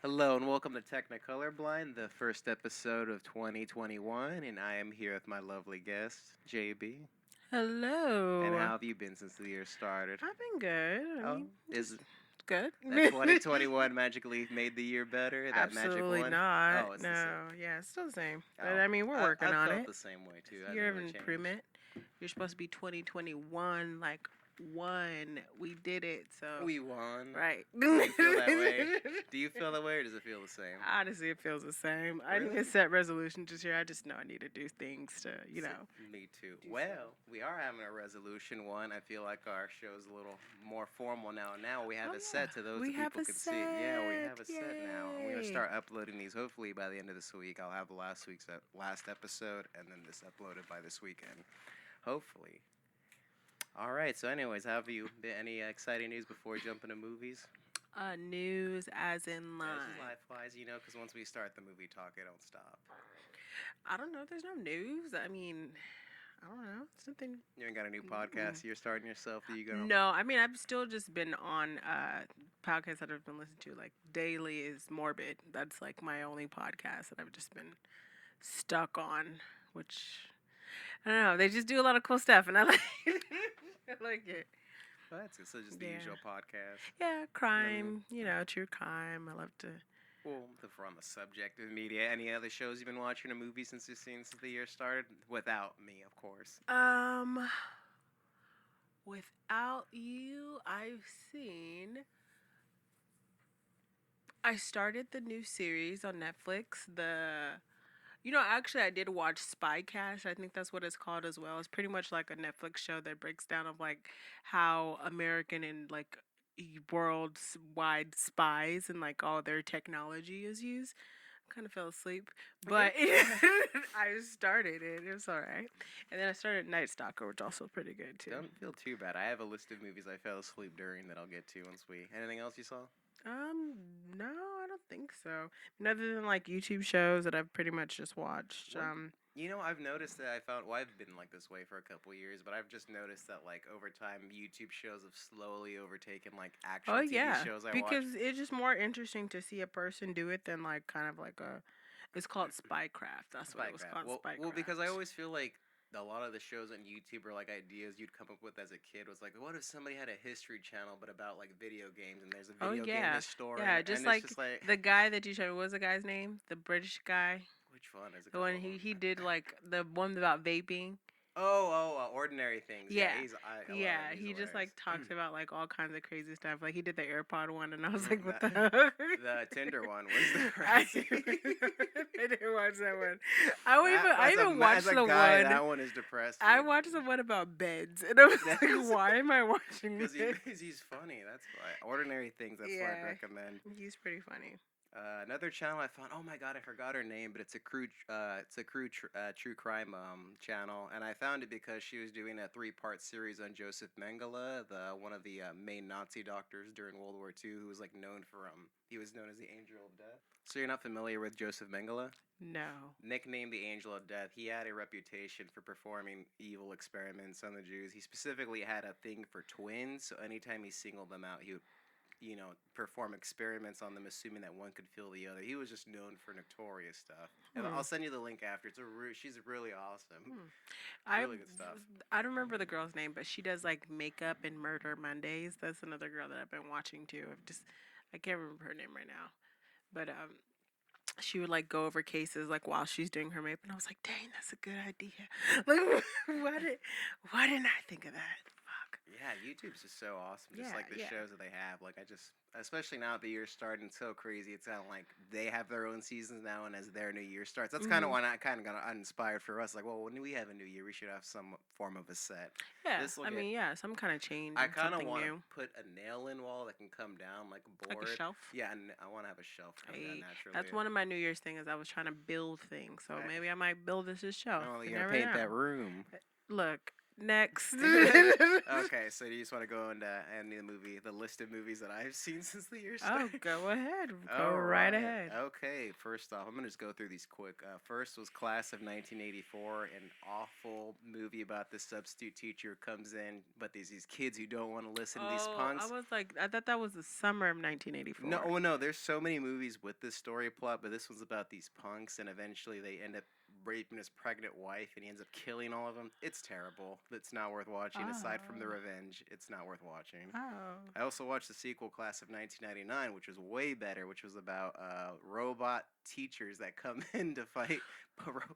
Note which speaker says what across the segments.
Speaker 1: Hello and welcome to Technicolor Blind, the first episode of 2021, and I am here with my lovely guest, JB. And
Speaker 2: Hello.
Speaker 1: how have you been since the year started?
Speaker 2: I've been good. I
Speaker 1: Oh,
Speaker 2: mean,
Speaker 1: is
Speaker 2: just good.
Speaker 1: that 2021 magically made the year better? That magic
Speaker 2: Absolutely
Speaker 1: one?
Speaker 2: not.
Speaker 1: Oh, it's the same.
Speaker 2: No. Yeah, it's still the same. But
Speaker 1: Oh,
Speaker 2: I mean, we're working
Speaker 1: I
Speaker 2: on
Speaker 1: felt
Speaker 2: it.
Speaker 1: the same way too. It hasn't
Speaker 2: Year of
Speaker 1: really changed.
Speaker 2: improvement. You're supposed to be 2021, like one. We did it. So,
Speaker 1: We won.
Speaker 2: right.
Speaker 1: Do you feel that way? Do you feel that way, or does it feel the same?
Speaker 2: Honestly, it feels the same. I didn't
Speaker 1: Really?
Speaker 2: even set resolutions this year. I just know I need to do things to,
Speaker 1: Me too.
Speaker 2: do
Speaker 1: Well, we are having a resolution one. I feel like our show's a little more formal now. Now we have
Speaker 2: Oh
Speaker 1: a
Speaker 2: yeah,
Speaker 1: set to those
Speaker 2: we
Speaker 1: that
Speaker 2: have
Speaker 1: people
Speaker 2: a
Speaker 1: can see it. Yeah, we
Speaker 2: set.
Speaker 1: have a set now. I'm gonna
Speaker 2: Yay.
Speaker 1: start uploading these. Hopefully by the end of this week, I'll have last week's last episode, and then this uploaded by this weekend. Hopefully. All right. So, anyways, have you been any exciting news before we jump into movies?
Speaker 2: News as in
Speaker 1: Yeah, this is
Speaker 2: line.
Speaker 1: life wise, because once we start the movie talk, it don't stop.
Speaker 2: I don't know. There's no news. I mean, I don't know. Something.
Speaker 1: You ain't got a new
Speaker 2: Mm.
Speaker 1: podcast you're starting yourself that you gonna.
Speaker 2: No, I mean, I've still just been on podcasts that I've been listening to. Like Daily is Morbid. That's like my only podcast that I've just been stuck on. Which I don't know. They just do a lot of cool stuff, and I like. I like it.
Speaker 1: Well, that's good. So just the
Speaker 2: Yeah.
Speaker 1: usual podcast.
Speaker 2: Yeah,
Speaker 1: Then
Speaker 2: crime. True crime. I love to.
Speaker 1: Well, if we're on the subject of media, any other shows you've been watching or movies since you've seen since the year started? Without me, of course.
Speaker 2: Um, Without you, I've seen. I started the new series on Netflix. Actually, I did watch Spy Cash. I think that's what it's called as well. It's pretty much like a Netflix show that breaks down of like how American and like worldwide spies and like all their technology is used. Kind of fell asleep,
Speaker 1: Okay.
Speaker 2: but I started it. It was all right, and then I started Night Stalker, which also pretty good too.
Speaker 1: Don't feel too bad. I have a list of movies I fell asleep during that I'll get to once we. Anything else you saw?
Speaker 2: Um, no, I don't think so. Other than like YouTube shows that I've pretty much just watched.
Speaker 1: One, I've noticed that I found. Well, I've been like this way for a couple years, but I've just noticed that like over time, YouTube shows have slowly overtaken like actual
Speaker 2: Oh
Speaker 1: TV
Speaker 2: yeah,
Speaker 1: shows I watch.
Speaker 2: because it's just more interesting to see a person do it than like kind of like a. It's called Spycraft. That's what it was
Speaker 1: Spycraft.
Speaker 2: called,
Speaker 1: Well, because I
Speaker 2: Spycraft.
Speaker 1: always feel like a lot of the shows on YouTube are like ideas you'd come up with as a kid. Was like, what if somebody had a history channel but about like video games, and there's a
Speaker 2: Oh
Speaker 1: video game
Speaker 2: yeah,
Speaker 1: historian,
Speaker 2: yeah. Just
Speaker 1: and it's
Speaker 2: like
Speaker 1: just like,
Speaker 2: the guy that you showed. What was the guy's name? The British guy.
Speaker 1: which one? There's a
Speaker 2: The
Speaker 1: couple
Speaker 2: one
Speaker 1: of them.
Speaker 2: he did like the one about vaping.
Speaker 1: Ordinary things. Yeah,
Speaker 2: Yeah.
Speaker 1: I love
Speaker 2: Yeah,
Speaker 1: him. He's
Speaker 2: he just like
Speaker 1: hilarious.
Speaker 2: talks about like all kinds of crazy stuff. Like he did the AirPod one, and I was like, "What
Speaker 1: that
Speaker 2: the hell?"
Speaker 1: the Tinder one was the
Speaker 2: I,
Speaker 1: crazy.
Speaker 2: I didn't watch that one. I
Speaker 1: As
Speaker 2: even watched
Speaker 1: as a
Speaker 2: the
Speaker 1: guy,
Speaker 2: one.
Speaker 1: that one is depressing.
Speaker 2: I watched the one about beds, and I was
Speaker 1: That
Speaker 2: like,
Speaker 1: is
Speaker 2: "Why am I watching
Speaker 1: because
Speaker 2: this?"
Speaker 1: he's funny. That's why. Ordinary things. That's why I'd
Speaker 2: Yeah,
Speaker 1: recommend.
Speaker 2: he's pretty funny.
Speaker 1: Another channel I found. Oh my god, I forgot her name, but it's a true crime channel, and I found it because she was doing a three-part series on Joseph Mengele, the one of the main Nazi doctors during World War II, who was like known for he was known as the Angel of Death. So you're not familiar with Joseph Mengele?
Speaker 2: No.
Speaker 1: Nicknamed the Angel of Death, he had a reputation for performing evil experiments on the Jews. He specifically had a thing for twins, so anytime he singled them out, he would perform experiments on them, assuming that one could feel the other. He was just known for notorious stuff. And
Speaker 2: Hmm.
Speaker 1: I'll send you the link after. She's really awesome.
Speaker 2: Hmm. I
Speaker 1: Really good stuff.
Speaker 2: I don't remember the girl's name, but she does like makeup and Murder Mondays. That's another girl that I've been watching too. I can't remember her name right now, but she would like go over cases like while she's doing her makeup, and I was like, dang, that's a good idea. Like, why didn't I think of that? Fuck.
Speaker 1: Yeah, YouTube's just so awesome. Just
Speaker 2: Yeah,
Speaker 1: like the
Speaker 2: yeah.
Speaker 1: shows that they have. Like especially now that the year's starting so crazy, it's kind of like they have their own seasons now, and as their new year starts, that's kind of
Speaker 2: Hmm.
Speaker 1: why I kind of got uninspired for us. Like, well, when we have a new year, we should have some form of a set.
Speaker 2: Yeah,
Speaker 1: This will
Speaker 2: I
Speaker 1: get.
Speaker 2: mean, yeah, some kind of change
Speaker 1: I
Speaker 2: and
Speaker 1: kind of
Speaker 2: something
Speaker 1: want to
Speaker 2: new,
Speaker 1: put a nail-in wall that can come down like a
Speaker 2: like a
Speaker 1: board.
Speaker 2: shelf.
Speaker 1: Yeah, and I want to have a shelf come down
Speaker 2: Hey,
Speaker 1: naturally.
Speaker 2: that's one of my New Year's things. Is I was trying to build things, so
Speaker 1: Right.
Speaker 2: maybe I might build this shelf.
Speaker 1: Oh,
Speaker 2: You
Speaker 1: you're gonna
Speaker 2: never
Speaker 1: paint
Speaker 2: know.
Speaker 1: that room.
Speaker 2: Look, Next.
Speaker 1: Okay, so you just want to go into any the list of movies that I've seen since the year
Speaker 2: Oh,
Speaker 1: started?
Speaker 2: go ahead. Go
Speaker 1: All
Speaker 2: right
Speaker 1: right.
Speaker 2: ahead.
Speaker 1: Okay. First off, I'm gonna just go through these quick. First was Class of 1984, an awful movie about the substitute teacher who comes in, but there's these kids who don't want to listen to these
Speaker 2: Oh, I
Speaker 1: punks.
Speaker 2: was like, I thought that was the summer of
Speaker 1: No,
Speaker 2: 1984.
Speaker 1: well, no. There's so many movies with this story plot, but this one's about these punks, and eventually they end up raping his pregnant wife, and he ends up killing all of them. It's terrible. It's not worth watching. Aside from the
Speaker 2: Oh.
Speaker 1: revenge, it's not worth watching.
Speaker 2: Oh.
Speaker 1: I also watched the sequel, Class of 1999, which was way better, which was about robot teachers that come in to fight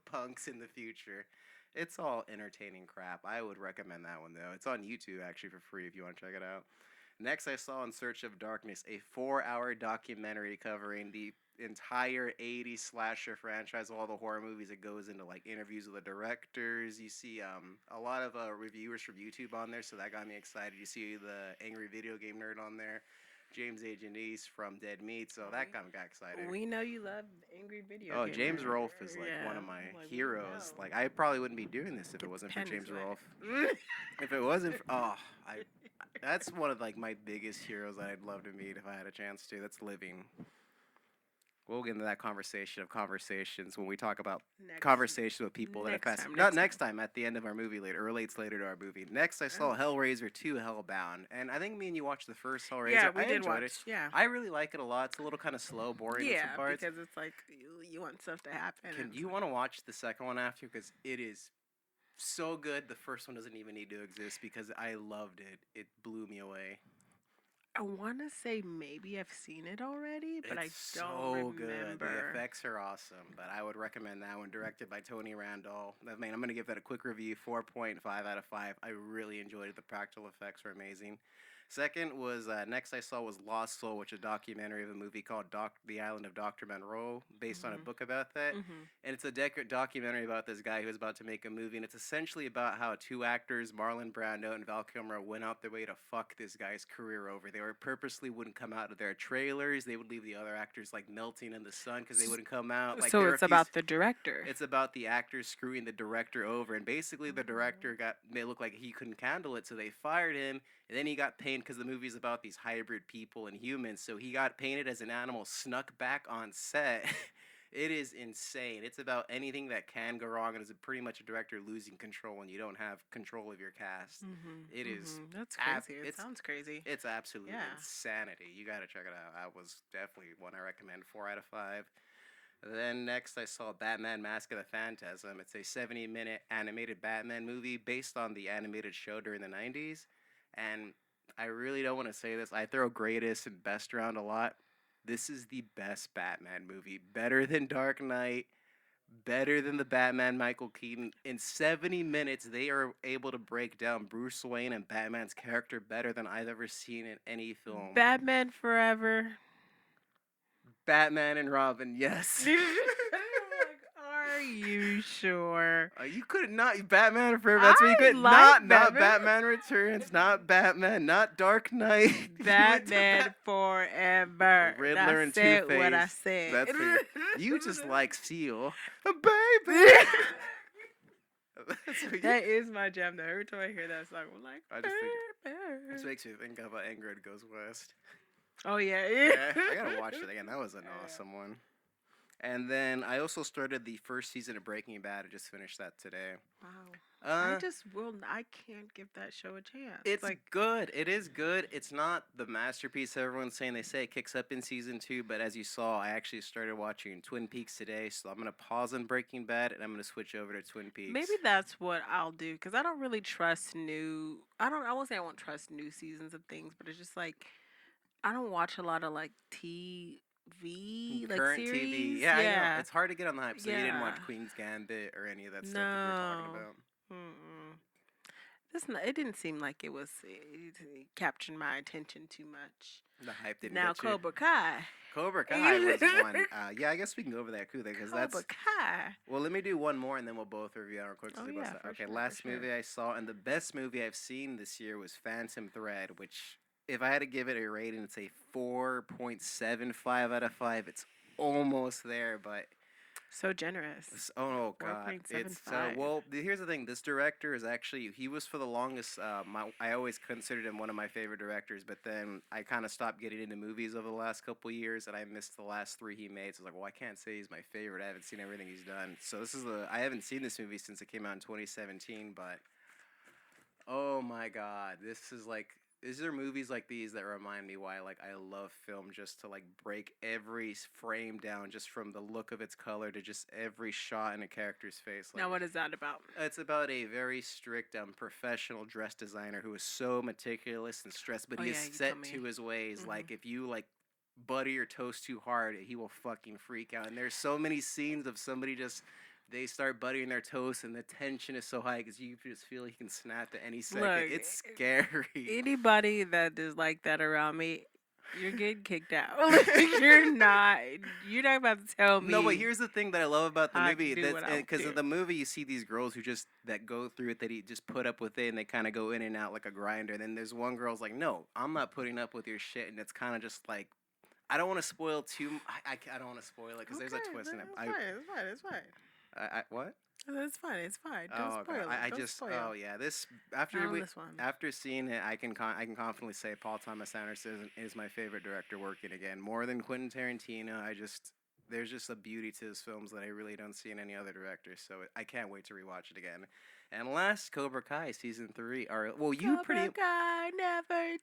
Speaker 1: punks in the future. It's all entertaining crap. I would recommend that one, though. It's on YouTube, actually, for free if you want to check it out. Next, I saw In Search of Darkness, a 4-hour documentary covering the entire 80s slasher franchise, all the horror movies. It goes into like interviews with the directors. You see a lot of reviewers from YouTube on there, so that got me excited. You see the Angry Video Game Nerd on there, James A. Janice from Dead Meat, so that got me excited.
Speaker 2: We know you love Angry Video
Speaker 1: Oh,
Speaker 2: Game
Speaker 1: James
Speaker 2: Nerd.
Speaker 1: Rolfe is like one of
Speaker 2: Yeah,
Speaker 1: my
Speaker 2: like, we
Speaker 1: heroes.
Speaker 2: know.
Speaker 1: Like I probably wouldn't be doing this if
Speaker 2: Get
Speaker 1: it
Speaker 2: the
Speaker 1: wasn't for
Speaker 2: pennies
Speaker 1: James
Speaker 2: wet.
Speaker 1: Rolfe. If it wasn't for, I that's one of like my biggest heroes that I'd love to meet if I had a chance to. That's living. We'll get into that conversation of conversations when we talk about
Speaker 2: Next.
Speaker 1: conversations with people that have
Speaker 2: Next
Speaker 1: passed.
Speaker 2: time,
Speaker 1: Not
Speaker 2: next
Speaker 1: next time, at the end of our movie later, or relates later to our movie. Next, I saw Hellraiser 2 Hellbound. And I think me and you watched the first Hellraiser.
Speaker 2: Yeah, we
Speaker 1: I
Speaker 2: did
Speaker 1: enjoyed
Speaker 2: watch.
Speaker 1: it.
Speaker 2: Yeah.
Speaker 1: I really like it a lot. It's a little kind of slow, boring in some
Speaker 2: Yeah,
Speaker 1: parts.
Speaker 2: because it's like you want stuff to happen.
Speaker 1: Can you want to watch the second one after? Because it is so good. The first one doesn't even need to exist because I loved it. It blew me away.
Speaker 2: I want to say maybe I've seen it already, but
Speaker 1: It's
Speaker 2: I don't
Speaker 1: so
Speaker 2: remember.
Speaker 1: good. The effects are awesome, but I would recommend that one. Directed by Tony Randall. I mean, I'm gonna give that a quick review. 4.5 out of 5. I really enjoyed it. The practical effects were amazing. Second was next I saw was Lost Soul, which is a documentary of a movie called The Island of Dr. Monroe, based on a book about that. And it's a documentary about this guy who's about to make a movie, and it's essentially about how two actors, Marlon Brando and Val Kilmer, went out their way to fuck this guy's career over. They were purposely wouldn't come out of their trailers. They would leave the other actors like melting in the sun because they wouldn't come out. Like,
Speaker 2: So it's about the director.
Speaker 1: It's about the actors screwing the director over, and basically the director made it look like he couldn't handle it, so they fired him. And then he got painted because the movie's about these hybrid people and humans. So he got painted as an animal, snuck back on set. It is insane. It's about anything that can go wrong, and it's pretty much a director losing control when you don't have control of your cast. It is.
Speaker 2: That's crazy. It sounds crazy.
Speaker 1: It's absolute insanity. You got to check it out. I was definitely one I recommend. 4 out of 5. Then next I saw Batman Mask of the Phantasm. It's a 70-minute animated Batman movie based on the animated show during the 90s. And I really don't want to say this. I throw greatest and best around a lot. This is the best Batman movie. Better than Dark Knight. Better than the Batman Michael Keaton. In 70 minutes, they are able to break down Bruce Wayne and Batman's character better than I've ever seen in any film.
Speaker 2: Batman Forever.
Speaker 1: Batman and Robin, yes.
Speaker 2: Are you sure?
Speaker 1: You could not Batman Forever. That's what you could not Batman Returns, not Batman, not Dark Knight.
Speaker 2: Batman Forever.
Speaker 1: Riddler and
Speaker 2: Two-Face.
Speaker 1: Two-Face.
Speaker 2: What I said.
Speaker 1: That's you just like Seal, baby.
Speaker 2: That is my jam though. Every time I hear that song, I'm like,
Speaker 1: this makes me think of Ingrid Goes West.
Speaker 2: Oh yeah.
Speaker 1: I gotta watch it again. That was an awesome one. And then I also started the first season of Breaking Bad. I just finished that today.
Speaker 2: Wow. I can't give that show a chance.
Speaker 1: It's like good. It is good. It's not the masterpiece everyone's saying. They say it kicks up in season 2, but as you saw, I actually started watching Twin Peaks today, so I'm gonna pause on Breaking Bad and I'm gonna switch over to Twin Peaks.
Speaker 2: Maybe that's what I'll do because I don't really trust new. I won't say I won't trust new seasons of things, but it's just like I don't watch a lot of like
Speaker 1: current
Speaker 2: series.
Speaker 1: TV. Yeah, I know. It's hard to get on the hype. So you didn't watch Queen's Gambit or any of that stuff that we were talking about.
Speaker 2: It didn't seem like it captured my attention too much.
Speaker 1: The hype didn't
Speaker 2: now
Speaker 1: get you.
Speaker 2: Cobra Kai.
Speaker 1: Cobra Kai was one. Yeah, I guess we can go over that too, because that's.
Speaker 2: Cobra Kai.
Speaker 1: Well, let me do one more, and then we'll both review our quick.
Speaker 2: Okay,
Speaker 1: last movie I saw, and the best movie I've seen this year was Phantom Thread, which, if I had to give it a rating, it's a 4.75 out of 5. It's almost there, but
Speaker 2: So generous.
Speaker 1: Oh God, it's so
Speaker 2: 4.75.
Speaker 1: well. Here's the thing: this director is actually he was for the longest. I always considered him one of my favorite directors, but then I kind of stopped getting into movies over the last couple years, and I missed the last three he made. So I was like, well, I can't say he's my favorite. I haven't seen everything he's done. So this is the I haven't seen this movie since it came out in 2017, but oh my God, this is like. Is there movies like these that remind me why like I love film just to like break every frame down just from the look of its color to just every shot in a character's face like
Speaker 2: Now, what is that about?
Speaker 1: it's about a very strict professional dress designer who is so meticulous and stressed but
Speaker 2: Oh
Speaker 1: he is
Speaker 2: yeah, you
Speaker 1: set
Speaker 2: told me.
Speaker 1: to his ways
Speaker 2: Hmm.
Speaker 1: like if you like butter your toast too hard he will fucking freak out and there's so many scenes of somebody just they start buttering their toast and the tension is so high because you just feel he can snap at any second.
Speaker 2: Look,
Speaker 1: It's scary.
Speaker 2: anybody that is like that around me, you're getting kicked out. Like, you're not. You're not about to tell
Speaker 1: No, but
Speaker 2: me
Speaker 1: here's the thing that I love about the
Speaker 2: how I can
Speaker 1: movie.
Speaker 2: do
Speaker 1: That's
Speaker 2: what I
Speaker 1: because
Speaker 2: do.
Speaker 1: of the movie, you see these girls who just that go through it, that he just put up with it, and they kind of go in and out like a grinder. And then there's one girl's like, "No, I'm not putting up with your shit," and it's kind of just like I don't want to spoil too. I don't want to spoil it because there's a
Speaker 2: Okay,
Speaker 1: twist in it.
Speaker 2: it's fine. It's fine. It's fine.
Speaker 1: What?
Speaker 2: It's fine. It's fine. Don't
Speaker 1: Oh, okay.
Speaker 2: spoil it.
Speaker 1: I
Speaker 2: Don't
Speaker 1: just
Speaker 2: spoil.
Speaker 1: oh yeah. This
Speaker 2: Not
Speaker 1: after
Speaker 2: on
Speaker 1: we
Speaker 2: this one.
Speaker 1: after seeing it, I can confidently say Paul Thomas Anderson is my favorite director working again. More than Quentin Tarantino. I just there's just a beauty to his films that I really don't see in any other director. So I can't wait to rewatch it again. And last, Cobra Kai season 3. Or well,
Speaker 2: Cobra Kai never
Speaker 1: yeah,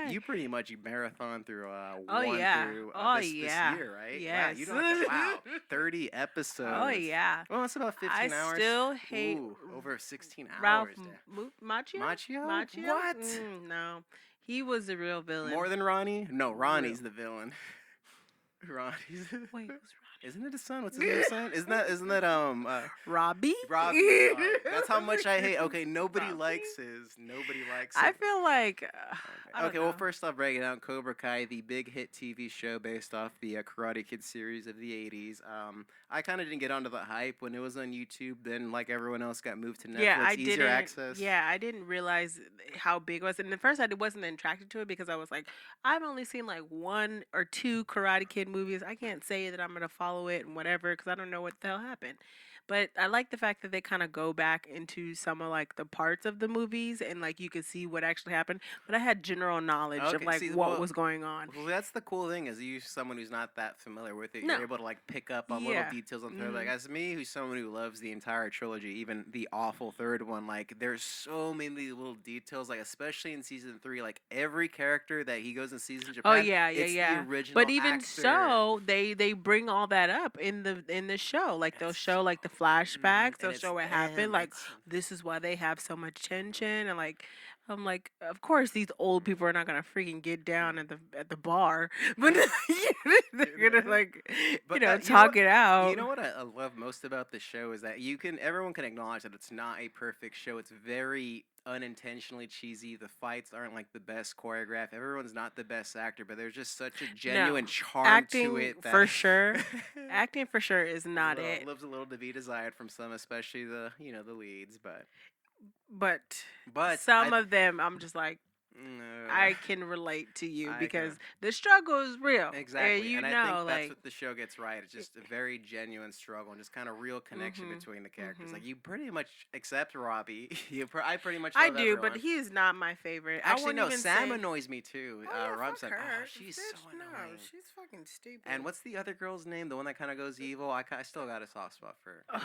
Speaker 2: die.
Speaker 1: you pretty much marathon through
Speaker 2: Oh
Speaker 1: one
Speaker 2: yeah.
Speaker 1: through
Speaker 2: Oh
Speaker 1: this
Speaker 2: yeah.
Speaker 1: year, right? Wow,
Speaker 2: Yes.
Speaker 1: you knocked it. Wow, 30
Speaker 2: Oh
Speaker 1: episodes.
Speaker 2: yeah.
Speaker 1: Well, it's about
Speaker 2: I
Speaker 1: 15 hours.
Speaker 2: still hate
Speaker 1: Ooh, over 16
Speaker 2: Ralph
Speaker 1: hours. Damn.
Speaker 2: Macchio.
Speaker 1: Machio?
Speaker 2: Macchio?
Speaker 1: What?
Speaker 2: No, he was the real villain.
Speaker 1: More than Ronnie? No,
Speaker 2: Real.
Speaker 1: Ronnie's the villain. Ronnie's.
Speaker 2: Wait, who's
Speaker 1: Isn't it his son? What's his name? Son? Isn't that
Speaker 2: Robbie?
Speaker 1: Robbie? Sorry, that's how much I hate. Okay,
Speaker 2: Robbie?
Speaker 1: nobody likes
Speaker 2: I
Speaker 1: him.
Speaker 2: feel like I
Speaker 1: Okay.
Speaker 2: don't
Speaker 1: Okay, well,
Speaker 2: know.
Speaker 1: first I'll break it down. Cobra Kai, the big hit TV show based off the Karate Kid series of the 80s. I kind of didn't get onto the hype when it was on YouTube. Then, like everyone else, got moved to
Speaker 2: Yeah,
Speaker 1: Netflix,
Speaker 2: I
Speaker 1: easier
Speaker 2: didn't.
Speaker 1: access.
Speaker 2: Yeah, I didn't realize how big it was. And at first, I wasn't attracted to it because I was like, I've only seen like one or two Karate Kid movies. I can't say that I'm gonna follow it and whatever because I don't know what the hell happened. But I like the fact that they kind of go back into some of like the parts of the movies and like you can see what actually happened. But I had general knowledge of
Speaker 1: Okay,
Speaker 2: like
Speaker 1: see,
Speaker 2: what was going on.
Speaker 1: well, that's the cool thing is you, someone who's not that familiar with it,
Speaker 2: No.
Speaker 1: you're able to like pick up on little
Speaker 2: Yeah.
Speaker 1: details on third. Like
Speaker 2: Hmm.
Speaker 1: as me, who's someone who loves the entire trilogy, even the awful third one, like there's so many little details. Like especially in season 3, like every character that he goes and sees in
Speaker 2: Oh
Speaker 1: Japan,
Speaker 2: yeah, yeah,
Speaker 1: it's the
Speaker 2: yeah.
Speaker 1: original
Speaker 2: But even
Speaker 1: actor.
Speaker 2: so, they bring all that up in the show. Like they'll
Speaker 1: It's
Speaker 2: show like the
Speaker 1: mm-hmm.
Speaker 2: flashbacks.
Speaker 1: And
Speaker 2: They'll
Speaker 1: it's
Speaker 2: show what happened.
Speaker 1: them.
Speaker 2: Like
Speaker 1: It's
Speaker 2: this is why they have so much tension. And like I'm like, of course these old people are not gonna freaking get down at the bar, but they're gonna like
Speaker 1: but
Speaker 2: talk it
Speaker 1: you
Speaker 2: out.
Speaker 1: know what I love most about the show is that everyone can acknowledge that it's not a perfect show. It's very unintentionally cheesy. The fights aren't like the best choreographed. Everyone's not the best actor, but there's just such a
Speaker 2: No,
Speaker 1: genuine charm to
Speaker 2: acting
Speaker 1: it that
Speaker 2: for sure. Acting for sure is
Speaker 1: there's
Speaker 2: not it.
Speaker 1: lives a little to be desired from some, especially the the leads.
Speaker 2: But
Speaker 1: But
Speaker 2: some of them, I'm just like,
Speaker 1: no,
Speaker 2: I can relate to you
Speaker 1: I can
Speaker 2: because the struggle is real. And
Speaker 1: exactly,
Speaker 2: you
Speaker 1: and I think
Speaker 2: know,
Speaker 1: that's
Speaker 2: like,
Speaker 1: what the show gets right. It's just a very genuine struggle and just kind of real connection
Speaker 2: mhm,
Speaker 1: between the characters.
Speaker 2: mhm.
Speaker 1: Like you pretty much accept Robbie. I pretty much
Speaker 2: I
Speaker 1: love
Speaker 2: do, but
Speaker 1: everyone.
Speaker 2: he is not my favorite. I
Speaker 1: Actually,
Speaker 2: won't
Speaker 1: no.
Speaker 2: even
Speaker 1: Sam
Speaker 2: say.
Speaker 1: annoys me too.
Speaker 2: Oh yeah,
Speaker 1: Rob's
Speaker 2: fuck
Speaker 1: like, oh,
Speaker 2: her.
Speaker 1: she's
Speaker 2: Bitch,
Speaker 1: so
Speaker 2: no,
Speaker 1: annoying.
Speaker 2: she's fucking stupid.
Speaker 1: And what's the other girl's name? The one that kind of goes evil. I still got a soft spot for her.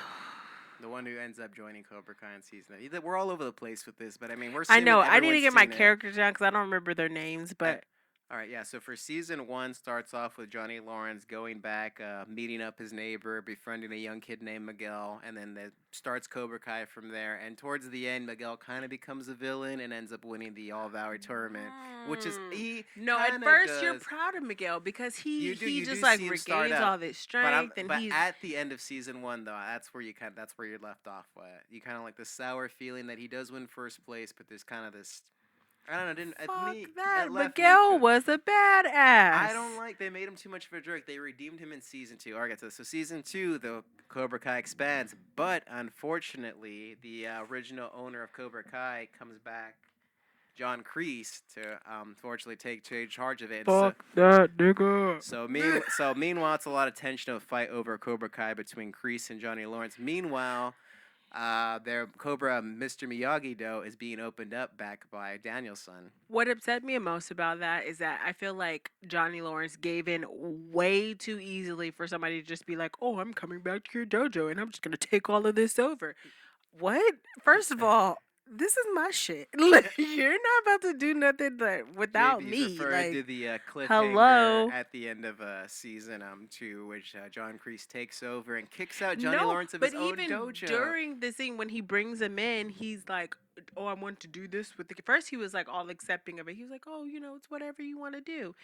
Speaker 1: The one who ends up joining Cobra Kai in season 8. We're all over the place with this, but I mean, we're
Speaker 2: I
Speaker 1: assuming
Speaker 2: know. I need to
Speaker 1: everyone's
Speaker 2: get my
Speaker 1: seen it.
Speaker 2: characters down because I don't remember their names. But
Speaker 1: All right, yeah. So for season 1, starts off with Johnny Lawrence going back, meeting up his neighbor, befriending a young kid named Miguel, and then that starts Cobra Kai from there. And towards the end, Miguel kind of becomes a villain and ends up winning the All Valley tournament, which is he.
Speaker 2: no, at
Speaker 1: kinda
Speaker 2: first you're
Speaker 1: does.
Speaker 2: proud of Miguel because
Speaker 1: You
Speaker 2: he
Speaker 1: do
Speaker 2: just like
Speaker 1: see him start
Speaker 2: regains
Speaker 1: up,
Speaker 2: all this strength and
Speaker 1: but
Speaker 2: he's
Speaker 1: at the end of season 1 though, that's where you're left off at. You kind of like the sour feeling that he does win first place, but there's kind of this. I don't know. Didn't
Speaker 2: fuck
Speaker 1: me
Speaker 2: that.
Speaker 1: it left me
Speaker 2: Miguel
Speaker 1: feeling.
Speaker 2: was a badass.
Speaker 1: I don't like they made him too much of a jerk. They redeemed him in season 2. I'll get to this. So season 2, the Cobra Kai expands, but unfortunately, the original owner of Cobra Kai comes back John Kreese to fortunately take charge of it. And
Speaker 2: Fuck that nigga.
Speaker 1: so meanwhile, it's a lot of tension of a fight over Cobra Kai between Kreese and Johnny Lawrence. Meanwhile, their Cobra Mr. Miyagi Do is being opened up back by Danielson.
Speaker 2: What upset me most about that is that I feel like Johnny Lawrence gave in way too easily for somebody to just be like, "Oh, I'm coming back to your dojo and I'm just gonna take all of this over." What? First of all, this is my shit. Like, you're not about to do nothing without
Speaker 1: Maybe he's
Speaker 2: me.
Speaker 1: referring to
Speaker 2: Like,
Speaker 1: the cliffhanger
Speaker 2: hello.
Speaker 1: at the end of season 2, which John Kreese takes over and kicks out Johnny
Speaker 2: No,
Speaker 1: Lawrence of
Speaker 2: but
Speaker 1: his own
Speaker 2: even
Speaker 1: dojo.
Speaker 2: during the scene when he brings him in, he's like, "Oh, I want to do this with the." First, he was like all accepting of it. He was like, "Oh, it's whatever you want to do.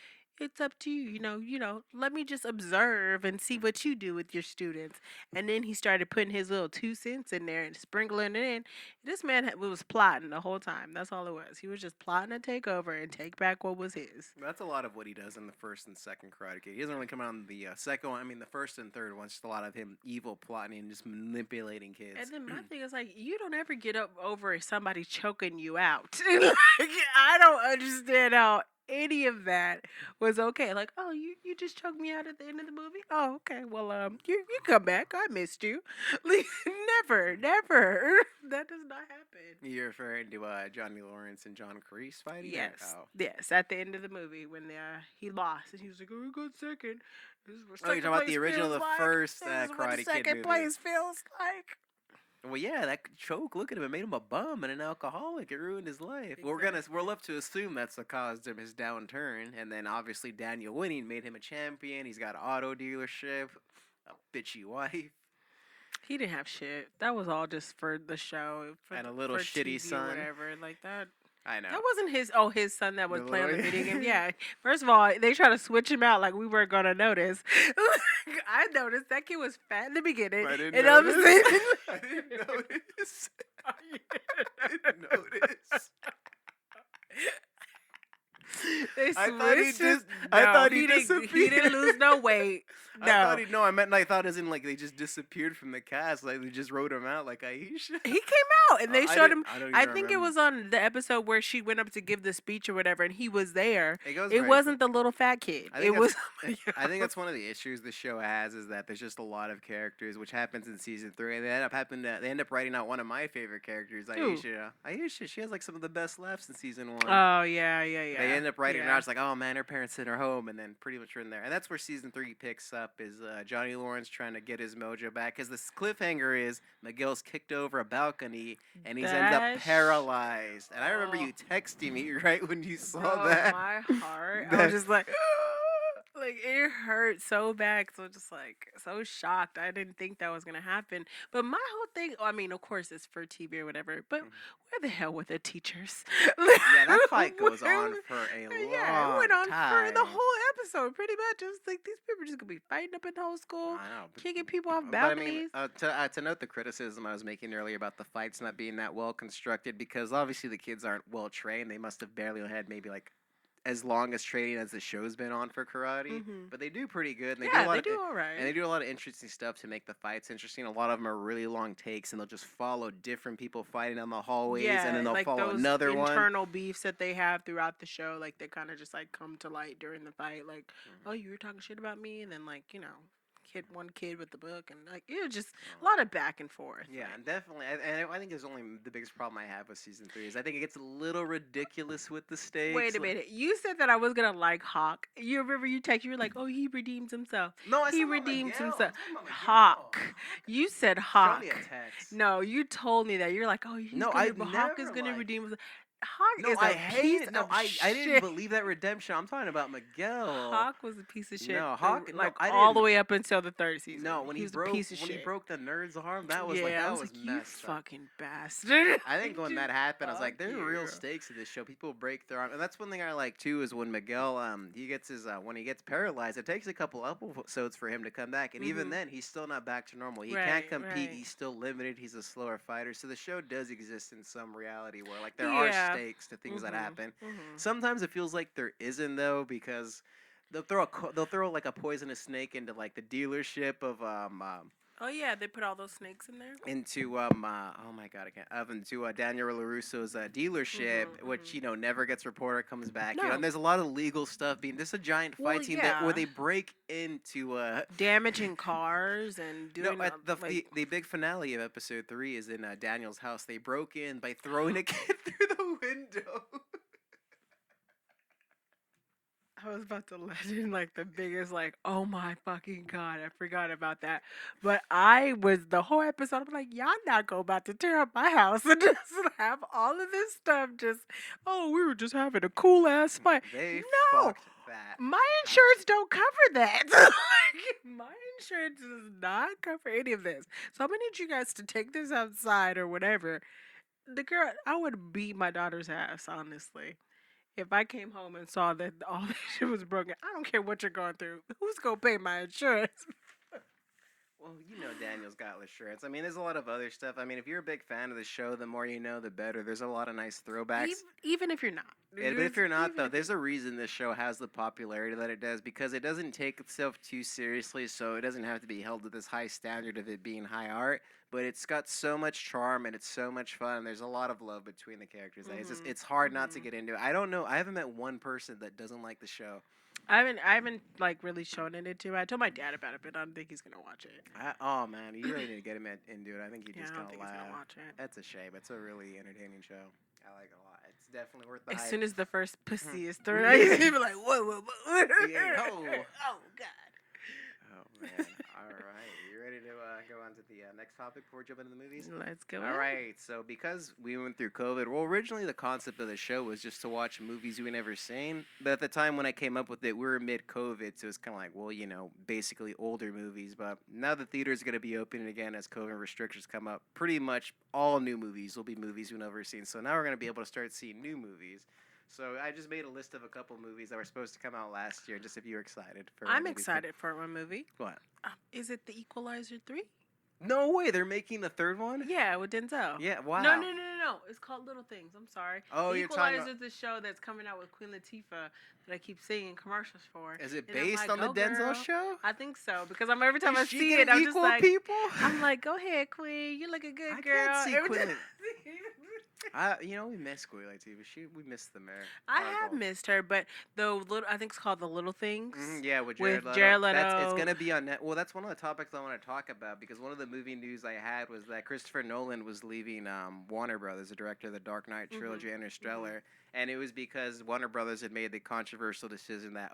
Speaker 2: It's up to you. Let me just observe and see what you do with your students." And then he started putting his little 2 cents in there and sprinkling it in. This man was plotting the whole time. That's all it was. He was just plotting to take over and take back what was his.
Speaker 1: That's a lot of what he does in the first and second Karate Kid. He doesn't really come out in the second one. I mean, the first and third one's just a lot of him evil plotting and just manipulating kids.
Speaker 2: And then my thing is like, you don't ever get up over somebody choking you out. Like, I don't understand how any of that was okay. Like, oh, you just choked me out at the end of the movie. Oh, okay. Well, you come back. I missed you. Like, never, never. That does not happen.
Speaker 1: You're referring to Johnny Lawrence and John Kreese fighting?
Speaker 2: Yes,
Speaker 1: Oh.
Speaker 2: yes. At the end of the movie, when he lost, and he was like, "Oh, we got second. This is what
Speaker 1: Oh, you're
Speaker 2: second
Speaker 1: talking about
Speaker 2: place
Speaker 1: the original,
Speaker 2: feels
Speaker 1: the
Speaker 2: like.
Speaker 1: first
Speaker 2: This is what
Speaker 1: Karate Kid
Speaker 2: second
Speaker 1: movie.
Speaker 2: place feels like."
Speaker 1: Well, yeah, that choke. Look at him; it made him a bum and an alcoholic. It ruined his life.
Speaker 2: Exactly.
Speaker 1: We're left to assume that's the cause of his downturn, and then obviously Daniel winning made him a champion. He's got an auto dealership, a bitchy wife,
Speaker 2: He didn't have shit. That was all just for the show,
Speaker 1: and a little
Speaker 2: for
Speaker 1: shitty
Speaker 2: TV
Speaker 1: son.
Speaker 2: or whatever. Like that.
Speaker 1: I know.
Speaker 2: That wasn't his son that was
Speaker 1: The
Speaker 2: playing the
Speaker 1: little-
Speaker 2: video game. Yeah. First of all, they try to switch him out like we weren't gonna notice. I noticed that kid was fat in the beginning.
Speaker 1: I didn't
Speaker 2: and
Speaker 1: notice.
Speaker 2: obviously-
Speaker 1: I didn't notice. I didn't notice.
Speaker 2: They
Speaker 1: I thought he
Speaker 2: switched him.
Speaker 1: just. I
Speaker 2: No,
Speaker 1: thought he
Speaker 2: he didn't
Speaker 1: disappeared.
Speaker 2: lose no weight.
Speaker 1: I thought
Speaker 2: No.
Speaker 1: he. No, I meant. I thought as in like they just disappeared from the cast. Like they just wrote him out like Aisha.
Speaker 2: He came out and they
Speaker 1: I
Speaker 2: showed
Speaker 1: didn't-
Speaker 2: him.
Speaker 1: I don't
Speaker 2: I
Speaker 1: even
Speaker 2: think it
Speaker 1: remember.
Speaker 2: was on the episode where she went up to give the speech or whatever, and he was there.
Speaker 1: It goes
Speaker 2: It
Speaker 1: very
Speaker 2: wasn't the little fat kid.
Speaker 1: I
Speaker 2: It
Speaker 1: think
Speaker 2: was.
Speaker 1: that's- I think that's one of the issues the show has is that there's just a lot of characters, which happens in season 3. And they end up writing out one of my favorite characters,
Speaker 2: Who?
Speaker 1: Aisha. Aisha, she has like some of the best laughs in season 1.
Speaker 2: Oh yeah. They
Speaker 1: They end up writing her out. It's like, oh man, her parents sent her home, and then pretty much in there. And that's where season 3 picks up is Johnny Lawrence trying to get his mojo back. Because the cliffhanger is Miguel's kicked over a balcony and he's ended up paralyzed. And I remember you texting me right when you saw that.
Speaker 2: My heart. I was just like, like it hurt so bad. So just like so shocked. I didn't think that was gonna happen. But my whole thing. I mean, of course, it's for TV or whatever. But where the hell were the teachers?
Speaker 1: Yeah, that fight goes on for a long
Speaker 2: Yeah, it went on
Speaker 1: time.
Speaker 2: for the whole episode, pretty much. It was like these people are just gonna be fighting up in the whole school,
Speaker 1: I know,
Speaker 2: kicking people off
Speaker 1: but I
Speaker 2: balconies.
Speaker 1: mean, to note the criticism I was making earlier about the fights not being that well constructed, because obviously the kids aren't well trained. They must have barely had maybe like as long as training as the show's been on for karate, but they do pretty good. And they do a lot
Speaker 2: they
Speaker 1: of,
Speaker 2: do all right.
Speaker 1: and they do a lot of interesting stuff to make the fights interesting. A lot of them are really long takes, and they'll just follow different people fighting down the hallways, and then they'll
Speaker 2: like
Speaker 1: follow
Speaker 2: those
Speaker 1: another one.
Speaker 2: internal beefs that they have throughout the show, like they kind of just like come to light during the fight. Like, oh, you were talking shit about me, and then like hit one kid with the book, and like it was just a lot of back and forth.
Speaker 1: Yeah, and definitely, and I think there's only the biggest problem I have with season 3 is I think it gets a little ridiculous with the stakes.
Speaker 2: Wait a minute, you said that I was gonna like Hawk. You remember you texted, you were like, oh, he redeems himself.
Speaker 1: No,
Speaker 2: he redeems himself. Hawk. You said Hawk. No, you told me that. You're like, oh, Hawk is gonna redeem himself. Hawk is a piece of
Speaker 1: I
Speaker 2: shit.
Speaker 1: didn't believe that redemption. I'm talking about Miguel.
Speaker 2: Hawk was a piece of shit.
Speaker 1: No, Hawk,
Speaker 2: like
Speaker 1: I
Speaker 2: all the
Speaker 1: didn't-
Speaker 2: way up until the 3rd season.
Speaker 1: No, when he
Speaker 2: was
Speaker 1: broke
Speaker 2: a piece of
Speaker 1: when
Speaker 2: shit.
Speaker 1: he broke the nerd's arm, that was
Speaker 2: I was
Speaker 1: messed
Speaker 2: you
Speaker 1: up.
Speaker 2: fucking bastard.
Speaker 1: I think when that happened, I was like,
Speaker 2: Fuck
Speaker 1: there are real
Speaker 2: you.
Speaker 1: stakes to this show. People break their arm, and that's one thing I like too. Is when Miguel, he gets his when he gets paralyzed, it takes a couple episodes for him to come back, and even then, he's still not back to normal. He can't compete.
Speaker 2: Right.
Speaker 1: He's still limited. He's a slower fighter. So the show does exist in some reality where like there are stakes to things that happen. Sometimes it feels like there isn't though, because they'll throw like a poisonous snake into like the dealership of
Speaker 2: Oh yeah, they put all those snakes in there.
Speaker 1: into oh my god, I can't into Daniel LaRusso's dealership,
Speaker 2: Mhm.
Speaker 1: which
Speaker 2: Mhm.
Speaker 1: never gets reported, comes back, and
Speaker 2: No.
Speaker 1: there's a lot of legal stuff being. This is a giant
Speaker 2: Well,
Speaker 1: fight scene that where
Speaker 2: yeah.
Speaker 1: they break into
Speaker 2: Damaging cars and
Speaker 1: no,
Speaker 2: doing
Speaker 1: at
Speaker 2: like.
Speaker 1: the big finale of episode 3 is in Daniel's house. They broke in by throwing a kid through the window.
Speaker 2: I was about to let in like the biggest like, oh my fucking god, I forgot about that. But I was the whole episode. I'm like, y'all not go about to tear up my house and just have all of this stuff. Just we were just having a cool ass fight.
Speaker 1: They
Speaker 2: No,
Speaker 1: fucked that
Speaker 2: my
Speaker 1: up.
Speaker 2: insurance don't cover that. Like, my insurance does not cover any of this. So I'm gonna need you guys to take this outside or whatever. The girl, I would beat my daughter's ass, honestly. If I came home and saw that all that shit was broken, I don't care what you're going through. Who's gonna pay my insurance?
Speaker 1: Well, Daniel's got insurance. I mean, there's a lot of other stuff. I mean, if you're a big fan of the show, the more you know, the better. There's a lot of nice throwbacks.
Speaker 2: Even if you're not,
Speaker 1: But if you're not, though, there's a reason this show has the popularity that it does because it doesn't take itself too seriously, so it doesn't have to be held to this high standard of it being high art. But it's got so much charm and it's so much fun. And there's a lot of love between the characters. It's hard not to get into it. I don't know. I haven't met one person that doesn't like the show.
Speaker 2: I haven't like really shown it to him. I told my dad about it, but I don't think he's gonna watch it.
Speaker 1: Oh man, you really need to get him into it. I think you're
Speaker 2: Yeah,
Speaker 1: just
Speaker 2: I don't
Speaker 1: gonna
Speaker 2: think he's
Speaker 1: laugh.
Speaker 2: gonna watch it.
Speaker 1: That's a shame. It's a really entertaining show. I like it a lot. It's definitely worth the
Speaker 2: As
Speaker 1: hype.
Speaker 2: soon as the first pussy is thrown, he's gonna be like, whoa.
Speaker 1: Yeah, no.
Speaker 2: Oh god.
Speaker 1: Oh man! All right, you ready to go on to the next topic before we jump into the movies?
Speaker 2: Let's go.
Speaker 1: All right. So because we went through COVID, well, originally the concept of the show was just to watch movies we never seen. But at the time when I came up with it, we were mid-COVID, so it's kind of like, well, basically older movies. But now the theater's going to be opening again as COVID restrictions come up. Pretty much all new movies will be movies we've never seen. So now we're going to be able to start seeing new movies. So I just made a list of a couple movies that were supposed to come out last year, just if you're excited for.
Speaker 2: I'm excited for my movie.
Speaker 1: What?
Speaker 2: Is it The Equalizer 3?
Speaker 1: No way! They're making a third one.
Speaker 2: Yeah, with Denzel.
Speaker 1: Yeah. Wow.
Speaker 2: No. It's called Little Things. I'm sorry.
Speaker 1: Oh,
Speaker 2: The
Speaker 1: you're talking
Speaker 2: Equalizer
Speaker 1: about.
Speaker 2: is the show that's coming out with Queen Latifah that I keep seeing commercials for.
Speaker 1: Is it
Speaker 2: And I'm
Speaker 1: based
Speaker 2: like,
Speaker 1: on the
Speaker 2: "Go,
Speaker 1: Denzel
Speaker 2: girl."
Speaker 1: show?
Speaker 2: I think so because every time I
Speaker 1: Is she
Speaker 2: see
Speaker 1: gonna
Speaker 2: it, I'm just
Speaker 1: equal
Speaker 2: like,
Speaker 1: people?
Speaker 2: I'm like, go ahead, Queen. You look a good
Speaker 1: I
Speaker 2: girl.
Speaker 1: can't see
Speaker 2: Every
Speaker 1: Queen.
Speaker 2: time-
Speaker 1: We miss Queen Latifah. We miss the mayor.
Speaker 2: I have missed her, but I think it's called The Little Things.
Speaker 1: Yeah, with
Speaker 2: with
Speaker 1: Jared Leto.
Speaker 2: Jared
Speaker 1: It's
Speaker 2: Leto.
Speaker 1: gonna be on net. Well, that's one of the topics I want to talk about because one of the movie news I had was that Christopher Nolan was leaving Warner Brothers, the director of the Dark Knight trilogy, Interstellar, and it was because Warner Brothers had made the controversial decision that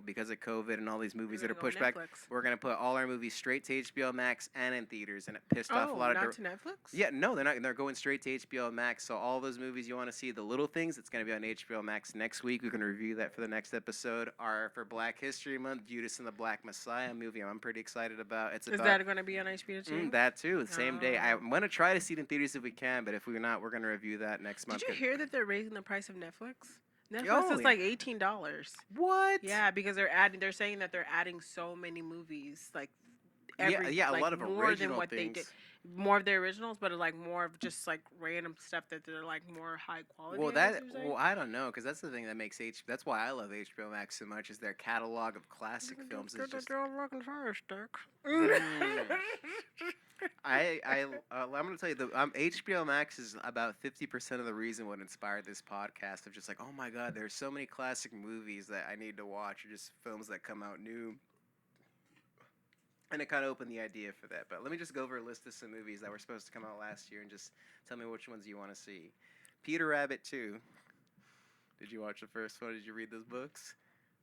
Speaker 1: because of COVID and all these movies that are pushed back, we're gonna put all our movies straight to HBO Max and in theaters, and it pissed off a lot of.
Speaker 2: Not to Netflix.
Speaker 1: Yeah, no, they're not. They're going straight to HBO Max. So all those movies you want to see, The Little Things, it's going to be on HBO Max next week. We're going to review that for the next episode. Are for Black History Month, Judas and the Black Messiah movie. I'm pretty excited about.
Speaker 2: Is that going to be on HBO too?
Speaker 1: That too, the same day. I'm going to try to see it in theaters if we can, but if we're not, we're going to review that next month.
Speaker 2: Did you hear that they're raising the price of Netflix? Netflix is like $18.
Speaker 1: What?
Speaker 2: Yeah, because they're saying that they're adding so many movies, like
Speaker 1: a lot of
Speaker 2: more
Speaker 1: original
Speaker 2: than what
Speaker 1: things.
Speaker 2: they did. More of the originals, but like more of just like random stuff that they're like more high quality.
Speaker 1: I don't know, because that's the thing that makes that's why I love HBO Max so much is their catalog of classic films. Is just I'm gonna tell you HBO Max is about 50% of the reason what inspired this podcast of just like, oh my god, there's so many classic movies that I need to watch or just films that come out new. And it kind of opened the idea for that. But let me just go over a list of some movies that were supposed to come out last year and just tell me which ones you want to see. Peter Rabbit 2. Did you watch the first one? Did you read those books?